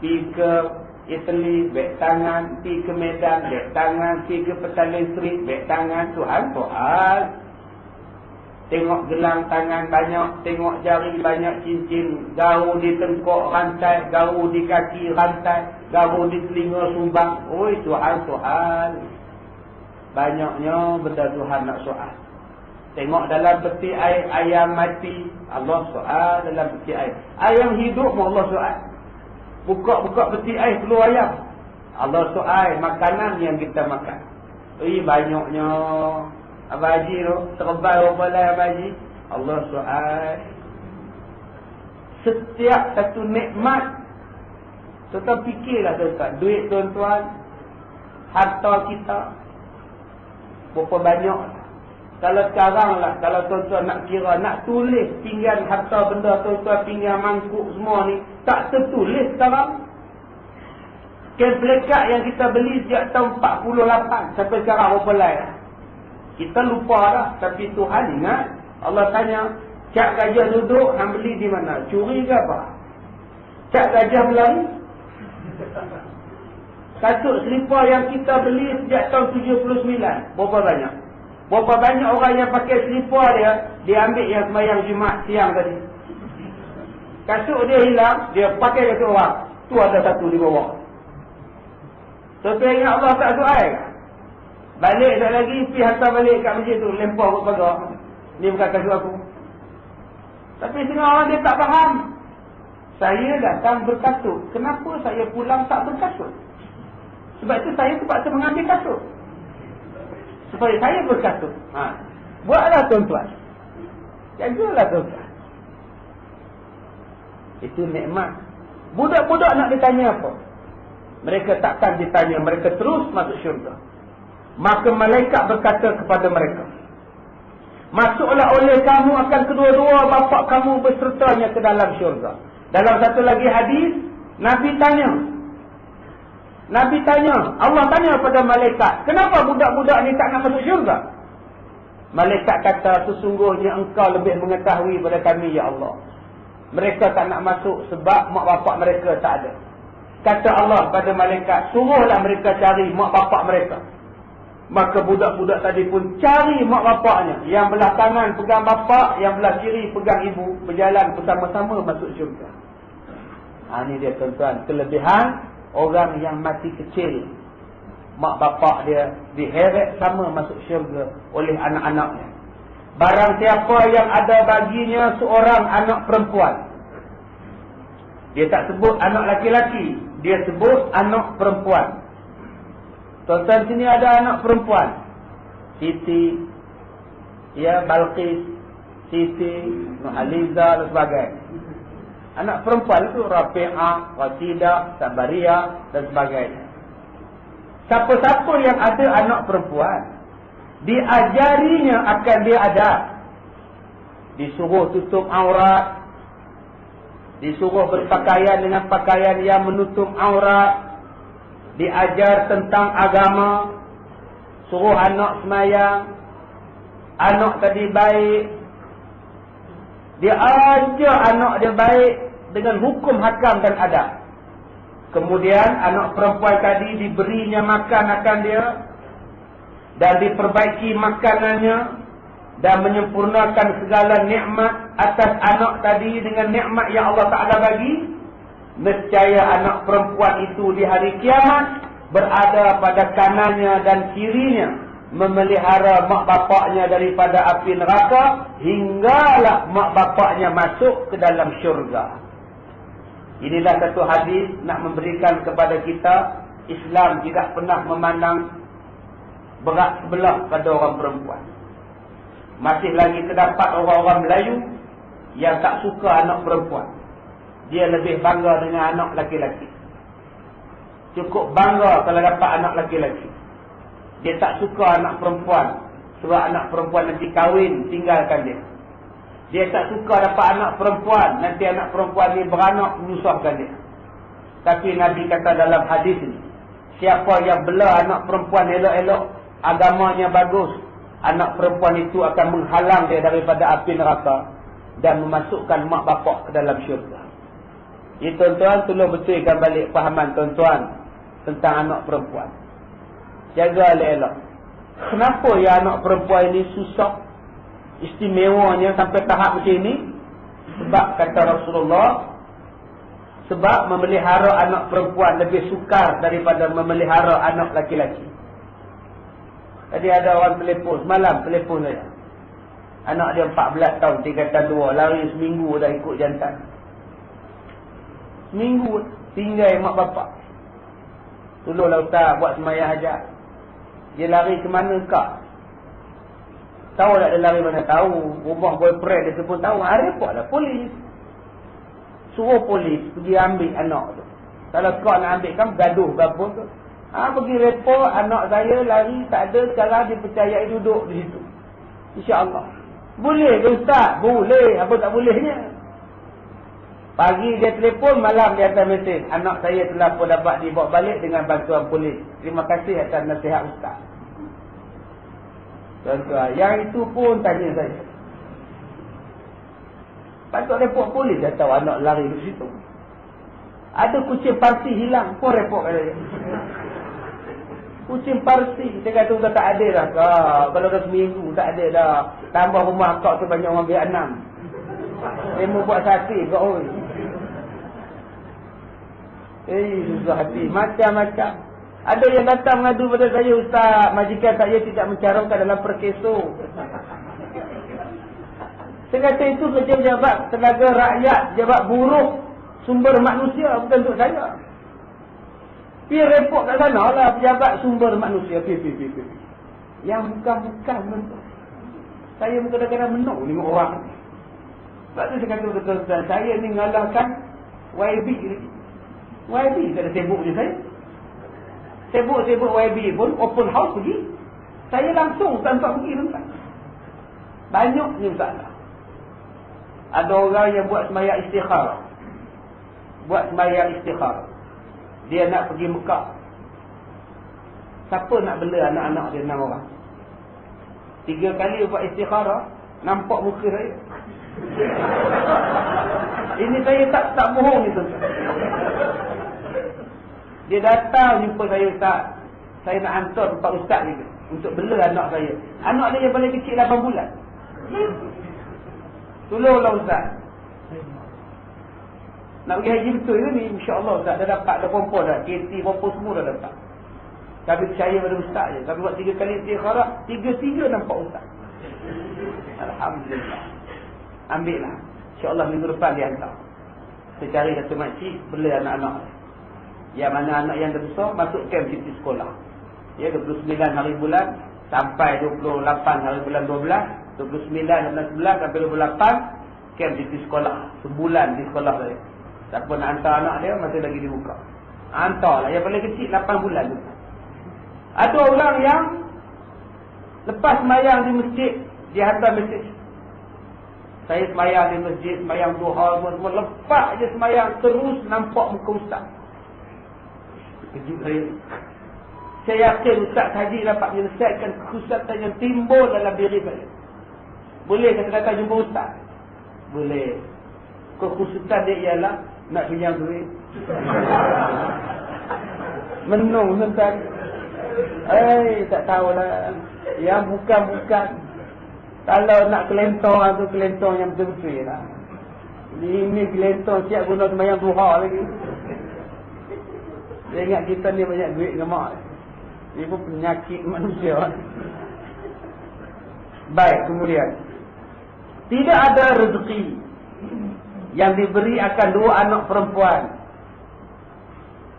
S1: Pergi ke Italy, beg tangan. Pergi ke Medan, beg tangan. Pergi ke Petaling Street, beg tangan. Tuhan soal. Tengok gelang tangan banyak, tengok jari banyak cincin, garu di tengkok rantai, garu di kaki rantai, garu di telinga sumbang. Oi, soal. Banyaknya benda Tuhan nak soal. Tengok dalam peti air, ayam mati, Allah soal dalam peti air. Ayam hidup pun Allah soal. Buka-buka peti air, keluar ayam. Allah soal makanan yang kita makan. Oi, banyaknya. Abang Haji tu, terbaik berapa lah Abang Haji? Allah soal. Setiap satu nikmat, tuan-tuan fikirlah tuan-tuan. Duit tuan-tuan, harta kita, berapa banyak. Kalau sekarang lah, kalau tuan-tuan nak kira, nak tulis pinggan harta benda tuan-tuan, pinggan mangkuk semua ni, tak tertulis sekarang. Ken plekat yang kita beli sejak tahun 48 sampai sekarang berapa lah. Kita lupa dah, tapi Tuhan ingat. Allah tanya, cak gajah duduk, hang beli di mana? Curi ke apa? Cak gajah berlari? Kasut selipar yang kita beli sejak tahun 79, berapa banyak? Berapa banyak orang yang pakai selipar dia ambil yang sembahyang Jumaat siang tadi. Kasut dia hilang, dia pakai kasut orang. Tu ada satu di bawah. Tapi ingat Allah tak soal. Balik tak lagi, pergi hantar balik kat masjid tu, lempar ke pagar. Ni bukan kasut aku. Tapi setengah orang dia tak faham. Saya datang berkasut. Kenapa saya pulang tak berkasut? Sebab itu saya terpaksa mengambil kasut. Supaya saya berkasut. Buatlah tuan-tuan. Jagalah tuan-tuan. Itu nikmat. Budak-budak nak ditanya apa? Mereka takkan ditanya. Mereka terus masuk syurga. Maka malaikat berkata kepada mereka, masuklah oleh kamu akan kedua-dua bapa kamu bersertanya ke dalam syurga. Dalam satu lagi hadis, Nabi tanya, Allah tanya kepada malaikat, kenapa budak-budak ni tak nak masuk syurga? Malaikat kata, sesungguhnya engkau lebih mengetahui pada kami, ya Allah. Mereka tak nak masuk sebab mak bapak mereka tak ada. Kata Allah pada malaikat, suruhlah mereka cari mak bapak mereka. Maka budak-budak tadi pun cari mak bapaknya. Yang belah kanan pegang bapak, yang belah kiri pegang ibu. Berjalan bersama-sama masuk syurga. Ini dia tuan-tuan, kelebihan orang yang masih kecil. Mak bapak dia diheret sama masuk syurga oleh anak-anaknya. Barang siapa yang ada baginya seorang anak perempuan, dia tak sebut anak laki-laki, dia sebut anak perempuan. Tuan-tuan sini ada anak perempuan, Siti, Balqis, Siti, Nuhaliza dan sebagainya. Anak perempuan itu Rafi'ah, Rasidah, Sabariyah dan sebagainya. Siapa-siapa yang ada anak perempuan, diajarinya akan dia ada. Disuruh tutup aurat, disuruh berpakaian dengan pakaian yang menutup aurat, diajar tentang agama, suruh anak semayang, anak tadi baik, dia ajar anak dia baik dengan hukum hakam dan adab. Kemudian anak perempuan tadi diberinya makan akan dia dan diperbaiki makanannya dan menyempurnakan segala nikmat atas anak tadi dengan nikmat yang Allah Ta'ala bagi. Nescaya anak perempuan itu di hari kiamat berada pada kanannya dan kirinya, memelihara mak bapaknya daripada api neraka hinggalah mak bapaknya masuk ke dalam syurga. Inilah satu hadis nak memberikan kepada kita Islam tidak pernah memandang berat sebelah pada orang perempuan. Masih lagi terdapat orang-orang Melayu yang tak suka anak perempuan. Dia lebih bangga dengan anak laki-laki. Cukup bangga kalau dapat anak laki-laki. Dia tak suka anak perempuan, sebab anak perempuan nanti kahwin, tinggalkan dia. Dia tak suka dapat anak perempuan, nanti anak perempuan ni beranak, menyusahkan dia. Tapi Nabi kata dalam hadis ni, siapa yang bela anak perempuan elok-elok, agamanya bagus, anak perempuan itu akan menghalang dia daripada api neraka dan memasukkan mak bapak ke dalam syurga. Ya tuan-tuan, tolong betulkan balik fahaman tuan-tuan tentang anak perempuan. Jaga elok-elok. Kenapa ya anak perempuan ini susah, istimewanya sampai tahap macam ini? Sebab kata Rasulullah, sebab memelihara anak perempuan lebih sukar daripada memelihara anak laki-laki. Tadi ada orang telefon, semalam telefon saya. Anak dia 14 tahun, tingkatan 2, lari seminggu dah ikut jantan. Seminggu tinggal mak bapak. Tolonglah ustaz buat sembahyang hajat. Dia lari ke mana kak? Tahu tak dia lari mana? Tahu. Rumah boyfriend dia pun tahu. Report lah polis. Suruh polis pergi ambil anak tu. Kalau kau nak ambil kan gaduh ke apa tu. Pergi report anak saya lari tak ada, sekarang dia percayai duduk di situ. InsyaAllah. Boleh ke ustaz? Boleh. Apa tak bolehnya? Pagi dia telefon, malam dia hantar mesej. Anak saya telah pun dapat dibawa balik dengan bantuan polis. Terima kasih atas nasihat ustaz. Tuan-tuan, yang itu pun tanya saya. Patut report polis dah tahu anak lari di situ. Ada kucing Parsi hilang pun report kat saya. Kucing Parsi, dia kata sudah tak ada dah. Kalau dah seminggu tak ada dah. Tambah rumah kau tu banyak orang biar 6. Dia mau buat sate kau. Susah hati. Macam-macam. Ada yang datang mengadu pada saya, ustaz, majikan saya tidak mencarongkan dalam perkeso. Saya kata itu kerja pejabat tenaga rakyat, pejabat buruh, sumber manusia, bukan untuk saya. Pergi report kat sana lah, pejabat sumber manusia. Pergi. Yang bukan-bukan bentuk. Saya pun kadang-kadang menung ni orang. Sebab tu saya kata betul-betul, saya ni mengalahkan YB lagi. YB tak ada sibuk je saya. Sibuk-sibuk YB pun open house pergi. Saya langsung tanpa pergi tempat. Banyak ni masalah. Ada orang yang buat sembahyang istikharah. Dia nak pergi Mekah. Siapa nak bela anak-anak dia 6 orang? 3 kali buat istikharah, nampak muka saya. Ini saya tak bohong ni tuan. Dia datang jumpa saya, ustaz. Saya nak hantar tempat ustaz ni untuk bela anak saya. Anak dia yang paling kecil 8 bulan. Tolonglah ustaz. Nak pergi haji betul ke ni? InsyaAllah ustaz. Dah dapat, dah pompon dah. KT pompon semua dah dapat. Tapi percaya pada ustaz je. Tapi buat 3 kali istikharah, 3 nampak ustaz. Alhamdulillah. Ambil lah. InsyaAllah minggu depan dia hantar. Saya cari satu makcik, bela anak-anak. Yang mana anak yang dah besar, masuk camp cuti sekolah. Ya, 29 hari bulan sampai 28 hari bulan 12. 29 dan 11 sampai 28 camp cuti sekolah. Sebulan di sekolah saya. Siapa nak hantar anak dia, masih lagi dibuka. Hantarlah. Yang paling kecil 8 bulan tu. Ada orang yang lepas semayang di masjid, dia hantar mesej. Saya semayang di masjid, semayang duha, semua lepas je semayang, terus nampak muka ustaz. Kejut saya. Saya yakin ustaz haji dapat menyelesaikan kekhususan yang timbul dalam diri saya. Boleh kata-kata jumpa ustaz? Boleh. Kekhususan dia ialah nak pinjam duit. Menung tentang. Tak tahulah. Yang bukan-bukan. Kalau nak kelentong tu, kelentong yang betul-betul lah. Ini kelentong siap guna sembahyang duha lagi. Dia ingat kita ni banyak duit ke mak. Ini pun penyakit manusia. Baik, kemudian. Tidak ada rezeki yang diberi akan 2 anak perempuan.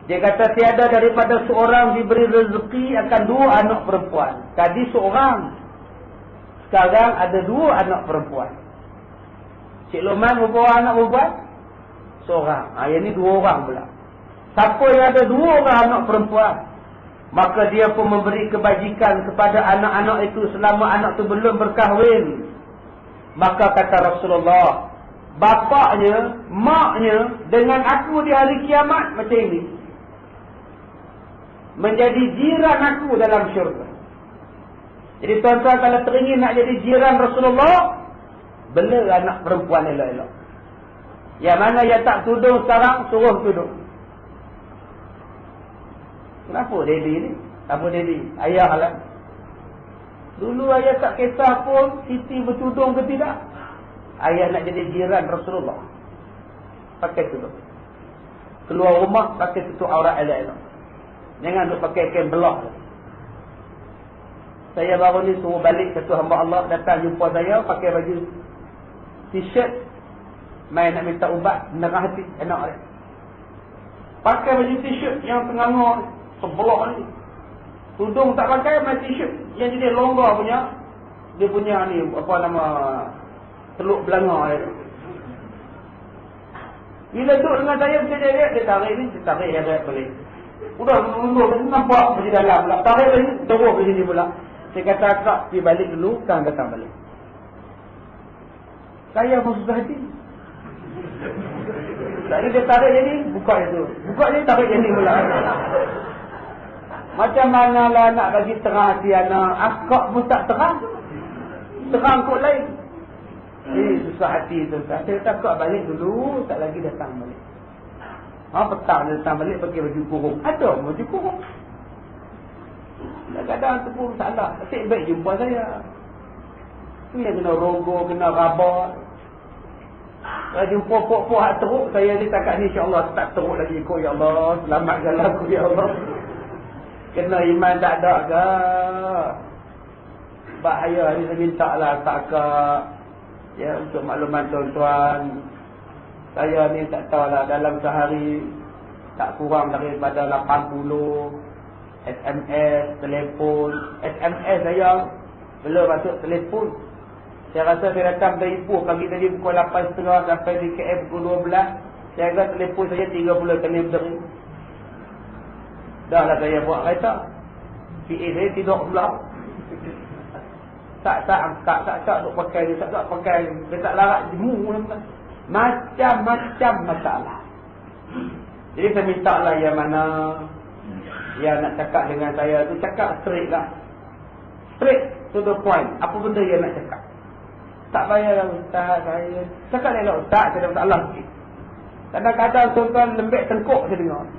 S1: Dia kata tiada daripada seorang diberi rezeki akan 2 anak perempuan. Tadi seorang. Sekarang ada 2 anak perempuan. Cik Luqman berapa anak perempuan? Seorang. Yang ni 2 orang pula. Siapa yang ada 2 orang anak perempuan, maka dia pun memberi kebajikan kepada anak-anak itu selama anak itu belum berkahwin. Maka kata Rasulullah, bapaknya, maknya dengan aku di hari kiamat macam ini, menjadi jiran aku dalam syurga. Jadi tuan-tuan kalau teringin nak jadi jiran Rasulullah, bela anak perempuan elok-elok. Yang mana yang tak tudung sekarang, suruh tudung. Kenapa daddy ni? Apa daddy? Ayah lah. Dulu ayah tak kisah pun Siti bertudung ke tidak. Ayah nak jadi jiran Rasulullah, pakai tudung. Keluar rumah pakai tutup aurat elok-elok. Jangan duk pakai kain belah. Saya baru ni suruh balik satu hamba Allah datang jumpa saya pakai baju t-shirt, main nak minta ubat nerah hati anak dia. Pakai baju t-shirt yang tengah sebelah ni. Tudung tak pakai, main t-shirt yang jadi longgar punya. Dia punya ni apa nama, teluk belanga dia. Bila duduk dengan saya dia tarik ni, dia tarik yang dia boleh. Udah nampak pergi dalam pula. Tarik lagi, teruk ke sini pula. Saya kata akak pergi balik dulu, kan datang balik. Saya pun susah hati. Tadi dia tarik jadi, buka je tu. Buka je, tarik jadi pula. Macam mana lah nak bagi terang hati anak. Akak pun tak terang. Terang kot lain. Susah hati tu. Saya kata akak balik dulu, tak lagi datang balik. Petang dia datang balik pakai baju kurung. Ada baju kurung. Kadang-kadang tu pun salah. Asyik baik jumpa saya. Tu yang kena rogo, kena rabat. Kalau jumpa pok-pok hak teruk, saya ni takat ni insyaAllah tak teruk lagi ikut. Ya Allah, selamatkanlah aku ya Allah. Kena iman tak ada ke? Bahaya ni saya minta lah kakak. Ya, untuk makluman tuan-tuan. Saya ni tak tahulah dalam sehari tak kurang daripada 80 SMS, telefon. SMS saya belum masuk telefon. Saya rasa saya datang dari Ipoh pagi tadi pukul 8.30 sampai di KL pukul 12. Saya rasa telefon saya 30 kali berderi. Dah lah saya buat kereta. PA saya tidur pula. Tak angkat, tak duk pakai, tak pakai. Dia tak larat jemu. Macam-macam masalah. Jadi saya minta lah yang mana yang nak cakap dengan saya tu, cakap straight lah. Straight to the point. Apa benda yang nak cakap. Tak payahlah ustaz saya. Cakap elok ustaz, saya ada masalah sikit. Kadang-kadang tuan-tuan lembek tengkuk saya dengar.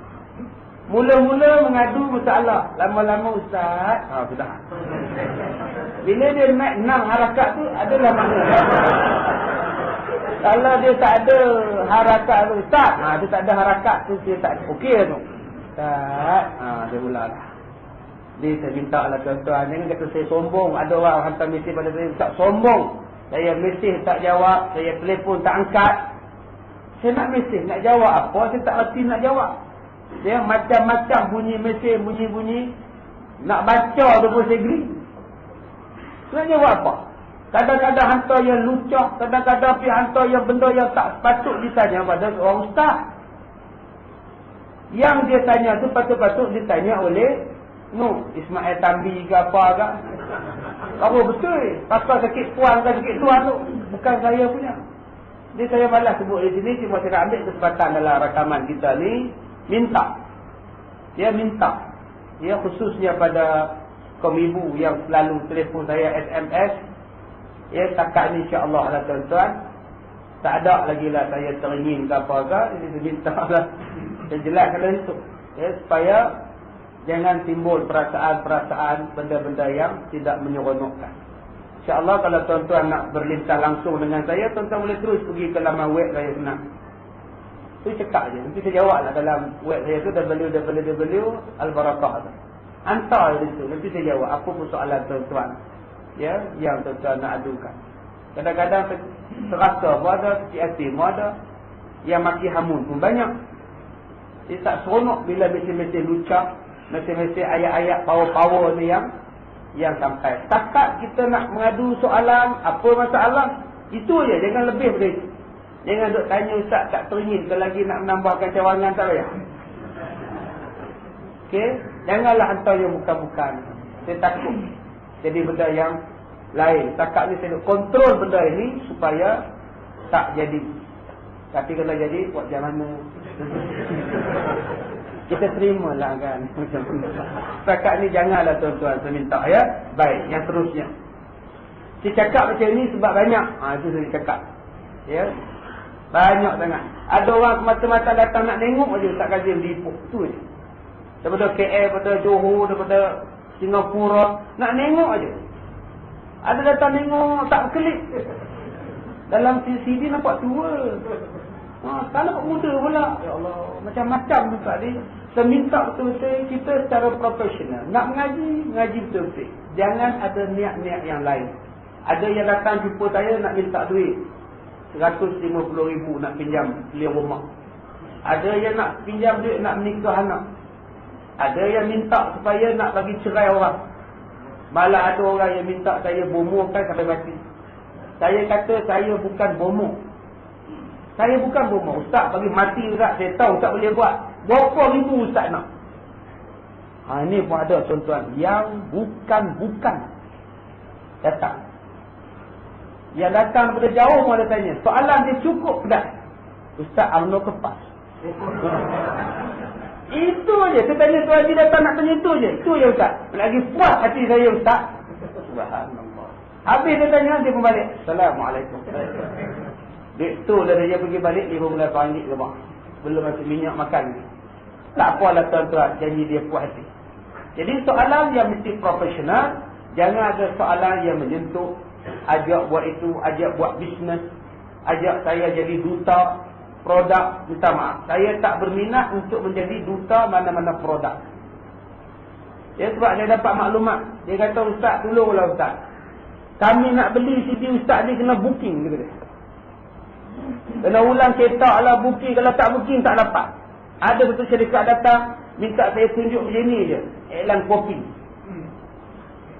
S1: Mula-mula mengadu masalah. Lama-lama ustaz, sudah. Bila dia naik 6 harakat tu, adalah makna. Kalau dia tak ada harakat tu, ustaz, dia tak ada harakat tu, dia tak okey tu. Ustaz, dia mula lah. Dia saya minta lah tuan-tuan, jangan kata saya sombong. Ada orang hantar mesej pada saya, ustaz sombong. Saya mesej tak jawab, saya telefon tak angkat. Saya nak mesej, nak jawab apa, saya tak reti nak jawab. Dia macam-macam bunyi mesej, bunyi-bunyi. Nak baca tu pun saya geri. Nak jawab apa? Kadang-kadang hantar yang lucah, kadang-kadang pergi hantar yang benda yang tak patut ditanya pada orang ustaz. Yang dia tanya tu patut-patut ditanya oleh Ismail Tambi ke apa ke. Baru betul. Pasal sakit puan ke sakit tuan tu, bukan saya punya. Jadi saya malas sebut di sini, cuma saya ambil kesempatan dalam rakaman kita ni. Minta. Dia minta. Dia khususnya pada kaum ibu yang selalu telefon saya SMS. Ya, takat ni insya-Allah lah tuan-tuan. Tak ada lagi lah saya teringin ke apa ke. Jadi saya minta lah. Saya jelaskan itu. Ya, supaya jangan timbul perasaan-perasaan benda-benda yang tidak menyeronokkan. InsyaAllah kalau tuan-tuan nak berlintah langsung dengan saya, tuan-tuan boleh terus pergi ke laman web saya senang. Itu cakap je. Nanti saya jawab lah dalam web saya tu, www.albarakah. Hantar je tu. Nanti saya jawab apa pun soalan tuan-tuan. Ya, yang tuan-tuan nak adukan. Kadang-kadang terasa pun ada, kecil hati pun ada. Yang maki hamun pun banyak. Dia tak seronok bila mesin-mesin lucah, mesin-mesin ayat-ayat power-power ni yang sampai. Setakat kita nak mengadu soalan, apa masalah, itu je, jangan lebih daripada itu. Jangan duk tanya ustaz tak teringin, kalau lagi nak menambahkan cawangan tak payah. Okey, janganlah hantar yang bukan-bukan. Saya takut jadi benda yang lain. Setakat ni saya nak kontrol benda ini supaya tak jadi. Tapi kalau jadi, buat macam mana? Kita terimalah kan. Setakat ni janganlah tuan-tuan, saya minta ya. Baik, yang terusnya. Saya cakap macam ni sebab banyak. Itu saya cakap. Ya. Banyak sangat. Ada orang semata-mata datang nak tengok aja Ustaz Kazim di Ipoh. Tu je. Daripada KL, daripada Johor, daripada Singapura, nak tengok aja. Ada datang tengok tak berkelip. Dalam CD nampak tua. Tak nampak muda pula. Ya Allah, macam-macam tu tadi. Saya minta betul-betul kita secara profesional. Nak mengaji betul-betul. Jangan ada niat-niat yang lain. Ada yang datang jumpa saya nak minta duit. 150,000 nak pinjam beli rumah. Ada yang nak pinjam duit nak menikah anak. Ada yang minta supaya nak bagi cerai orang. Malah ada orang yang minta saya bomohkan sampai mati. Saya kata saya bukan bomoh. Saya bukan bomoh. Ustaz bagi mati juga, saya tahu Ustaz boleh buat. Berapa ribu Ustaz nak? Ini pun ada tuan-tuan yang bukan datang. Yang datang daripada jauh pun ada tanya. Soalan dia cukup pedas. Ustaz UMNO kepas. Itu je. Saya tanya soalan dia datang nak tanya itu je. Itu je Ustaz. Lagi puas hati saya Ustaz. Subhanallah. Habis dia tanya, dia pun balik. Assalamualaikum. Duit tu dah dia pergi balik RM15 lebih. Belum masuk minyak makan. Tak apalah tuan-tuan. Janji dia puas hati. Jadi soalan yang mesti profesional. Jangan ada soalan yang menyentuh. Ajak buat itu, ajak buat bisnes, ajak saya jadi duta produk. Minta maaf, saya tak berminat untuk menjadi duta mana-mana produk. Ya, sebab saya dapat maklumat. Dia kata, Ustaz, tolonglah Ustaz, kami nak beli CD Ustaz ni kena booking, kata dia. Kena ulang cetak lah, booking. Kalau tak booking tak dapat. Ada betul syarikat datang minta saya tunjuk macam ni je, iklan kopi.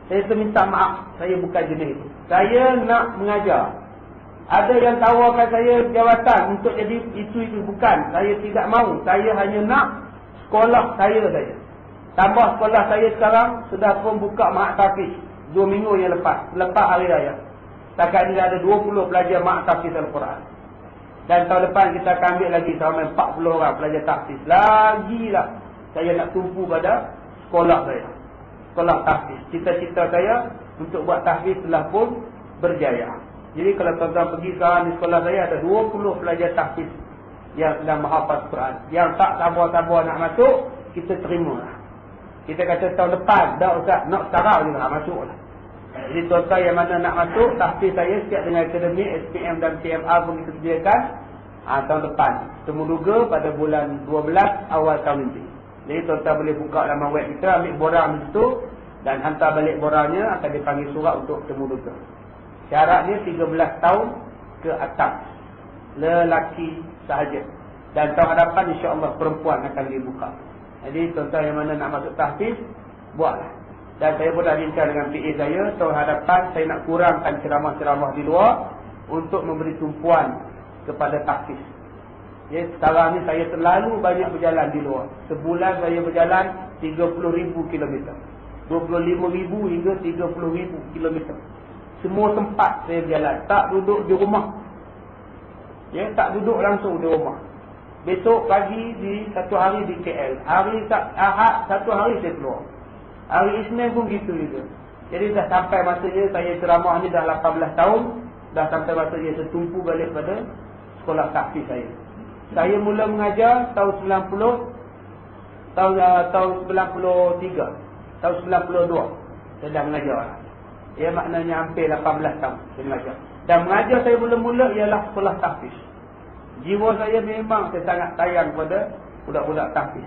S1: Saya minta maaf, saya bukan jenis itu. Saya nak mengajar. Ada yang tawarkan saya jawatan untuk jadi itu bukan. Saya tidak mahu. Saya hanya nak sekolah saya saja. Tambah sekolah saya sekarang sudah pun buka Mak Tafiz 2 minggu yang lepas hari raya. Setakat ni ada 20 pelajar Mak Tafiz Al-Quran. Dan tahun depan kita akan ambil lagi sampai 40 orang pelajar tahfiz. Lagilah saya nak tumpu pada sekolah saya. Sekolah tahfiz. Cita-cita saya untuk buat tahfiz telah pun berjaya. Jadi kalau tuan-tuan pergi sekarang di sekolah saya ada 20 pelajar tahfiz yang sedang menghafaz Quran. Yang tak sabar-sabar nak masuk, kita terima lah. Kita kata tahun depan, dah Ustaz, nak sekarang juga nak masuk lah. Jadi tuan-tuan yang mana nak masuk, tahfiz saya siap dengan akademi, SPM dan TMA pun kita sediakan tahun depan. Temu duga pada bulan 12 awal tahun ini. Jadi tuan-tuan boleh buka laman web kita, ambil borang di situ dan hantar balik borangnya, akan dipanggil surat untuk temu duga. Syaratnya 13 tahun ke atas. Lelaki sahaja. Dan tahun hadapan insya-Allah perempuan akan dibuka. Jadi tuan-tuan yang mana nak masuk tahfiz, buatlah. Dan saya pun dah bincang dengan PA saya, tahun hadapan saya nak kurangkan ceramah-ceramah di luar untuk memberi tumpuan kepada tahfiz. Ya, sekarang ni saya terlalu banyak berjalan di luar. Sebulan saya berjalan 30,000 kilometer. 25,000 hingga 30,000 kilometer. Semua tempat saya berjalan. Tak duduk di rumah. Ya, tak duduk langsung di rumah. Besok pagi di satu hari di KL. Hari Ahad satu hari saya keluar. Hari Isnin pun gitu juga. Jadi dah sampai masanya saya ceramah ni dah 18 tahun. Dah sampai masanya saya tumpu balik pada sekolah tahfiz saya. Saya mula mengajar tahun 90, tahun 93, tahun 92. Saya dah mengajar. Ya, maknanya hampir 18 tahun saya mengajar. Dan mengajar saya mula-mula ialah sekolah tahfiz. Jiwa saya memang saya sangat sayang kepada budak-budak tahfiz.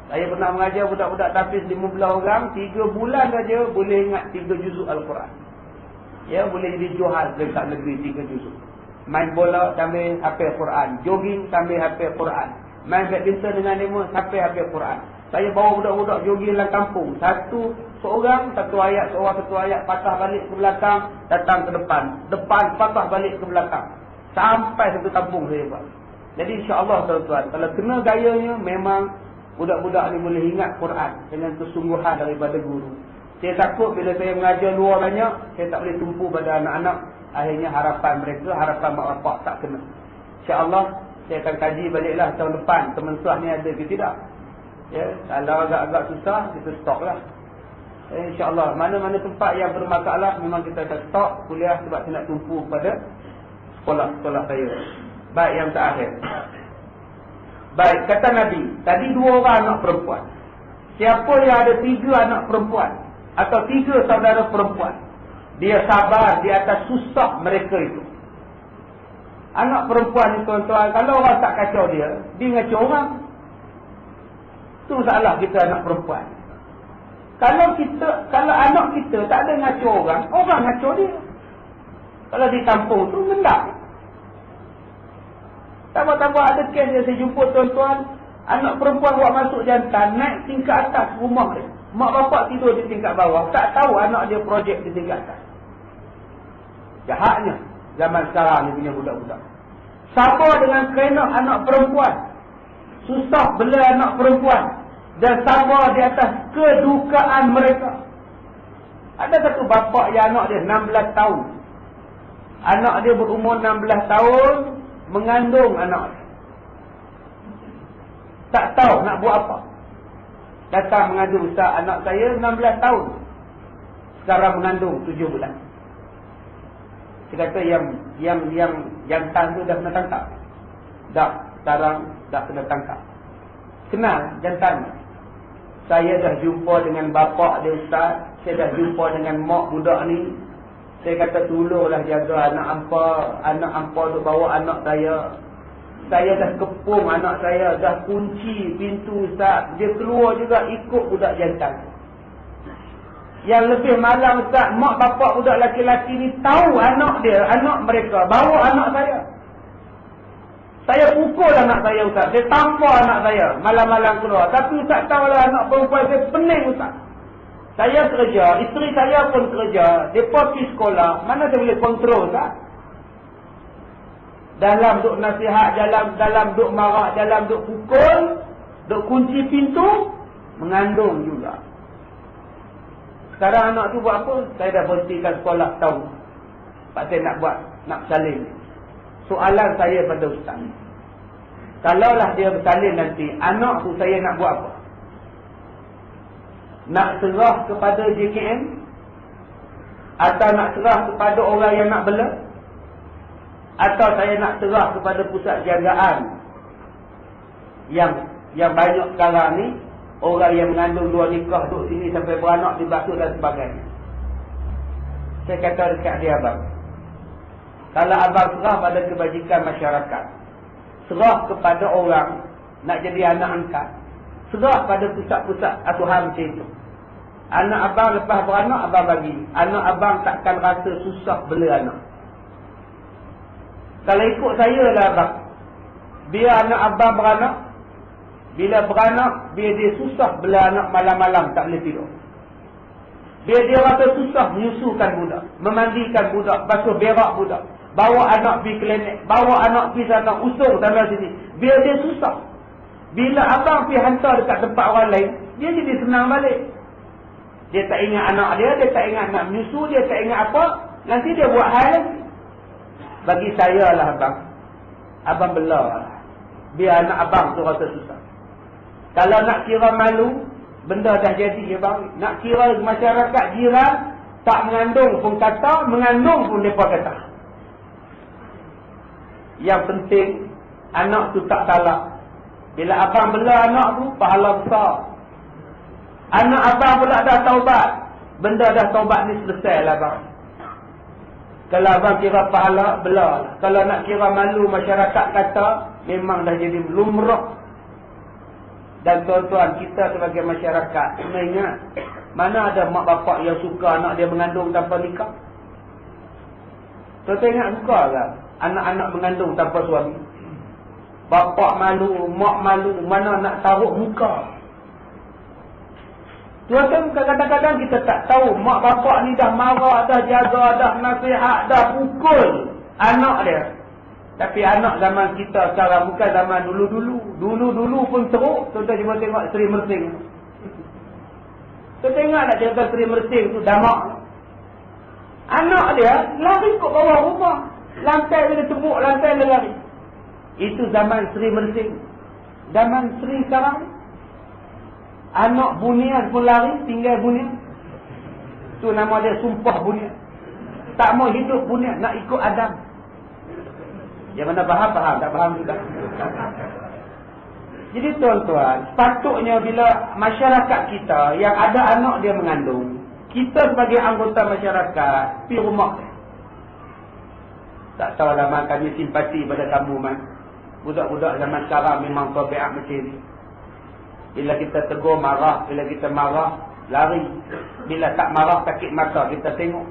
S1: Saya pernah mengajar budak-budak tahfiz 15 orang, 3 bulan saja boleh ingat 3 juzuk Al-Quran. Ya, boleh jadi juhal dekat negeri 3 juzuk. Main bola sambil hafal Quran, jogging sambil hafal Quran. main badminton dengan dia sampai habis Quran. Saya bawa budak-budak jogging dalam kampung. Satu ayat, satu ayat, patah balik ke belakang, datang ke depan. Depan, patah balik ke belakang. Sampai satu kampung saya buat. Jadi insya-Allah tuan-tuan, kalau kena gayanya, memang budak-budak ni boleh ingat Quran dengan kesungguhan daripada guru. Saya takut bila saya mengajar luar banyak, saya tak boleh tumpu pada anak-anak. Akhirnya harapan mereka, harapan mak bapak tak kena. InsyaAllah, saya akan kaji baliklah tahun depan. Kemensuah ni ada ke tidak. Ya, kalau agak-agak susah, kita stop lah. InsyaAllah, mana-mana tempat yang bermasalah, memang kita akan stop kuliah sebab saya nak tumpu pada sekolah-sekolah saya. Baik, yang terakhir. Baik, kata Nabi, tadi 2 orang anak perempuan. Siapa yang ada 3 anak perempuan atau 3 saudara perempuan, dia sabar di atas susah mereka itu. Anak perempuan ni tuan-tuan, kalau orang tak kacau dia ngacau orang. Itu masalah kita anak perempuan. Kalau anak kita tak ada ngacau orang ngacau dia. Kalau di kampung tu mendak. Tambah-tambah ada kes yang saya jumpa tuan-tuan, anak perempuan buat masuk jantan, naik tingkat atas rumah dia. Mak bapak tidur di tingkat bawah, tak tahu anak dia projek di tingkat atas. Jahatnya zaman sekarang ni punya budak-budak. Sabar dengan kerana anak perempuan, susah bela anak perempuan, dan sabar di atas kedukaan mereka. Ada satu bapa yang anak dia 16 tahun. Anak dia berumur 16 tahun, mengandung anak dia. Tak tahu nak buat apa. Datang mengandung, Ustaz, anak saya 16 tahun. Sekarang mengandung 7 bulan. Dia kata yang jantan tu dah kena tangkap. Dah, sekarang dah kena tangkap. Kenal jantan. Saya dah jumpa dengan bapak dia, Ustaz. Saya dah jumpa dengan mak budak ni. Saya kata tolonglah jaga anak hampa duk bawa anak saya. Saya dah kepung anak saya, dah kunci pintu, Ustaz. Dia keluar juga ikut budak jantan. Yang lebih malang, Ustaz, mak bapak budak laki-laki ni tahu anak dia, anak mereka bawa anak saya. Saya pukul anak saya, Ustaz. Saya tampar anak saya malam-malam keluar. Tapi Ustaz tahulah anak perempuan saya pening, Ustaz. Saya kerja, isteri saya pun kerja, mereka pergi sekolah, mana saya boleh kontrol, Ustaz? Dalam duk nasihat, dalam duk marah, dalam duk pukul, duk kunci pintu, mengandung juga. Sekarang anak tu buat apa? Saya dah berhentikan sekolah tahun. Sebab saya nak bersalin. Soalan saya pada Ustaz, kalaulah dia bersalin nanti, anak tu saya nak buat apa? Nak serah kepada JKM? Atau nak serah kepada orang yang nak bela? Atau saya nak serah kepada pusat jagaan yang banyak sekarang ni, orang yang mengandung 2 nikah duduk sini sampai beranak dibasuh dan sebagainya. Saya kata dekat dia, abang, kalau abang serah pada kebajikan masyarakat, serah kepada orang nak jadi anak angkat, serah pada pusat-pusat asuhan macam itu. Anak abang lepas beranak, abang bagi. Anak abang takkan rasa susah bela anak. Kalau ikut saya lah, abang, biar anak abang beranak. Bila beranak, biar dia susah bela anak malam-malam tak boleh tidur. Biar dia rasa susah menyusukan budak, memandikan budak, basuh berak budak, bawa anak pergi klinik, bawa anak pergi sana, usung sana sini. Biar dia susah. Bila abang pergi hantar dekat tempat orang lain, dia jadi senang balik. Dia tak ingat anak dia tak ingat nak menyusu, dia tak ingat apa. Nanti dia buat hal lagi. Bagi saya lah, abang bela lah. Biar anak abang tu rasa susah. Kalau nak kira malu, benda dah jadi, abang. Nak kira masyarakat jiran, tak mengandung pun kata, mengandung pun mereka kata. Yang penting, anak tu tak salah. Bila abang bela anak tu, pahala besar. Anak abang pula dah taubat. Benda dah taubat ni selesai lah, abang. Kalau abang kira pahala, bela. Kalau nak kira malu masyarakat kata, memang dah jadi lumrah. Dan tuan-tuan, kita sebagai masyarakat, kena ingat, mana ada mak bapak yang suka anak dia mengandung tanpa nikah? Tuan-tuan ingat suka tak anak-anak mengandung tanpa suami? Bapak malu, mak malu, mana nak taruh muka. Tuan-tuan, kadang-kadang kita tak tahu mak bapak ni dah marah, dah jaga, dah nasihat, dah pukul anak dia. Tapi anak zaman kita sekarang bukan zaman dulu-dulu. Dulu-dulu pun teruk. Tuan-tuan cuba tengok Seri Mersing. Tuan tengok nak cerita Seri Mersing tu damak. Anak dia lari ke bawah rumah. Lantai dia tembuk, lantai dia lari. Itu zaman Seri Mersing. Zaman Seri sekarang, anak bunian pun lari, tinggal bunian. Tu nama dia sumpah bunian. Tak mau hidup bunian, nak ikut Adam. Yang mana faham, tak faham juga. Jadi tuan-tuan, sepatutnya bila masyarakat kita yang ada anak dia mengandung, kita sebagai anggota masyarakat pergi rumah. Tak tahu lah kami simpati pada kamu man. Budak-budak zaman sekarang memang tabiat macam ni. Bila kita tegur marah, bila kita marah lari. Bila tak marah sakit mata kita tengok.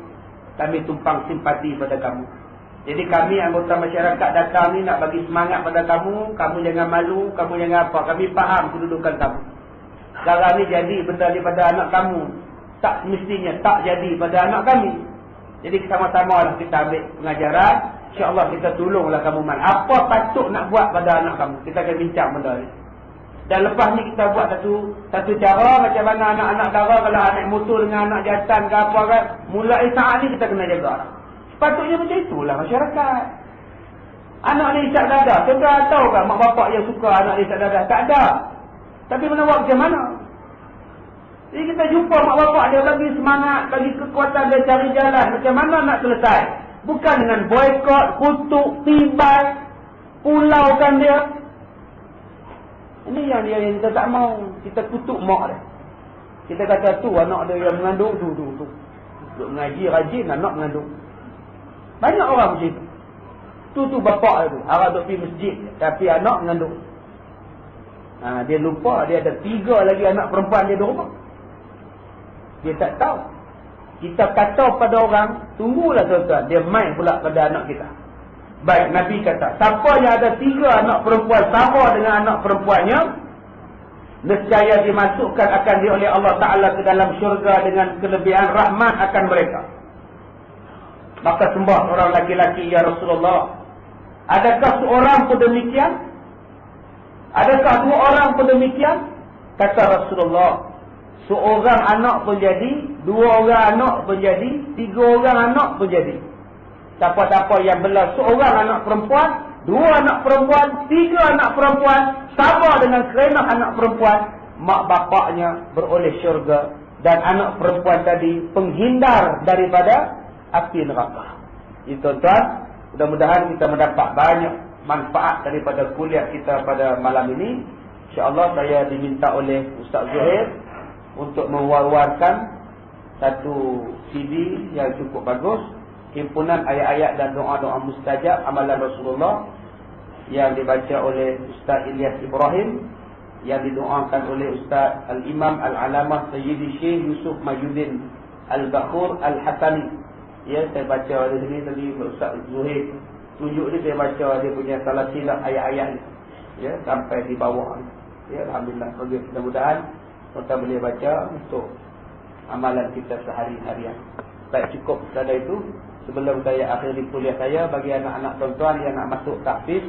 S1: Kami tumpang simpati pada kamu. Jadi kami anggota masyarakat datang ni nak bagi semangat pada kamu. Kamu jangan malu, kamu jangan apa. Kami faham kedudukan kamu. Sekarang ni jadi benda daripada anak kamu. Tak semestinya tak jadi pada anak kami. Jadi sama-sama lah kita ambil pengajaran. InsyaAllah kita tolonglah kamu man. Apa patut nak buat pada anak kamu? Kita akan bincang benda ni. Dan lepas ni kita buat satu cara macam mana anak-anak dara kalau anak motor dengan anak jantan ke apa kan. Mulai saat ni kita kena jaga. Sepatutnya macam itulah masyarakat. Anak ni isap dada. Tuan-tuan tahu kan mak bapak yang suka anak ni isap dada? Tak ada. Tapi mana buat macam mana? Jadi kita jumpa mak bapak dia bagi semangat, bagi kekuatan dia cari jalan. Macam mana nak selesai? Bukan dengan boykot, kutuk, tibai, pulaukan dia. Ini yang kita tak mau. Kita kutuk mak dia. Kita kata tu anak dia yang mengandung tu. Duk mengaji rajin anak mengandung. Banyak orang macam itu. Tu bapak dia tu. Harap duk pergi masjid tapi anak mengandung. Dia lupa dia ada 3 lagi anak perempuan dia di rumah. Dia tak tahu. Kita kata pada orang, tunggulah tuan-tuan, dia main pula pada anak kita. Baik, Nabi kata, siapa yang ada 3 anak perempuan sama dengan anak perempuannya, nescaya dimasukkan akan dia oleh Allah Ta'ala ke dalam syurga dengan kelebihan rahmat akan mereka. Maka sembah orang laki-laki, ya Rasulullah, adakah seorang pun demikian? Adakah 2 orang pun demikian? Kata Rasulullah, seorang anak pun jadi, 2 orang anak pun jadi, 3 orang anak pun jadi. Siapa-siapa yang belah seorang anak perempuan, 2 anak perempuan, 3 anak perempuan, sama dengan kerana anak perempuan, mak bapaknya beroleh syurga. Dan anak perempuan tadi penghindar daripada api neraka. Jadi tuan-tuan, mudah-mudahan kita mendapat banyak manfaat daripada kuliah kita pada malam ini. InsyaAllah saya diminta oleh Ustaz Zuhair untuk mewar-warkan satu CD yang cukup bagus, himpunan ayat-ayat dan doa-doa mustajab amalan Rasulullah, yang dibaca oleh Ustaz Ilyas Ibrahim, yang didoakan oleh Ustaz Al-Imam Al-Alamah Sayyidi Syekh Yusuf Majuddin Al-Bakhur Al-Hasani. Ya, saya baca di sini tadi Ustaz Zuhair tunjuk dia, saya baca dia punya salah silap ayat-ayat ni, ya, sampai di bawah ni. Ya, alhamdulillah. Mudah-mudahan tuan-tuan boleh baca untuk amalan kita sehari-harian. Baik, cukup sekadar itu. Sebelum saya akhiri kuliah saya, bagi anak-anak tuan-tuan yang nak masuk tahfiz,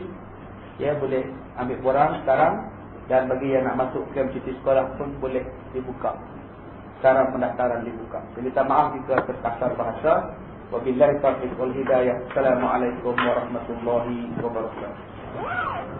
S1: ya, boleh ambil borang sekarang. Dan bagi yang nak masuk kem cuti sekolah pun boleh dibuka. Sekarang pendaftaran dibuka. Saya minta maaf jika terkasar bahasa. Wabillahi taufiq wal hidayah. Assalamualaikum warahmatullahi wabarakatuh.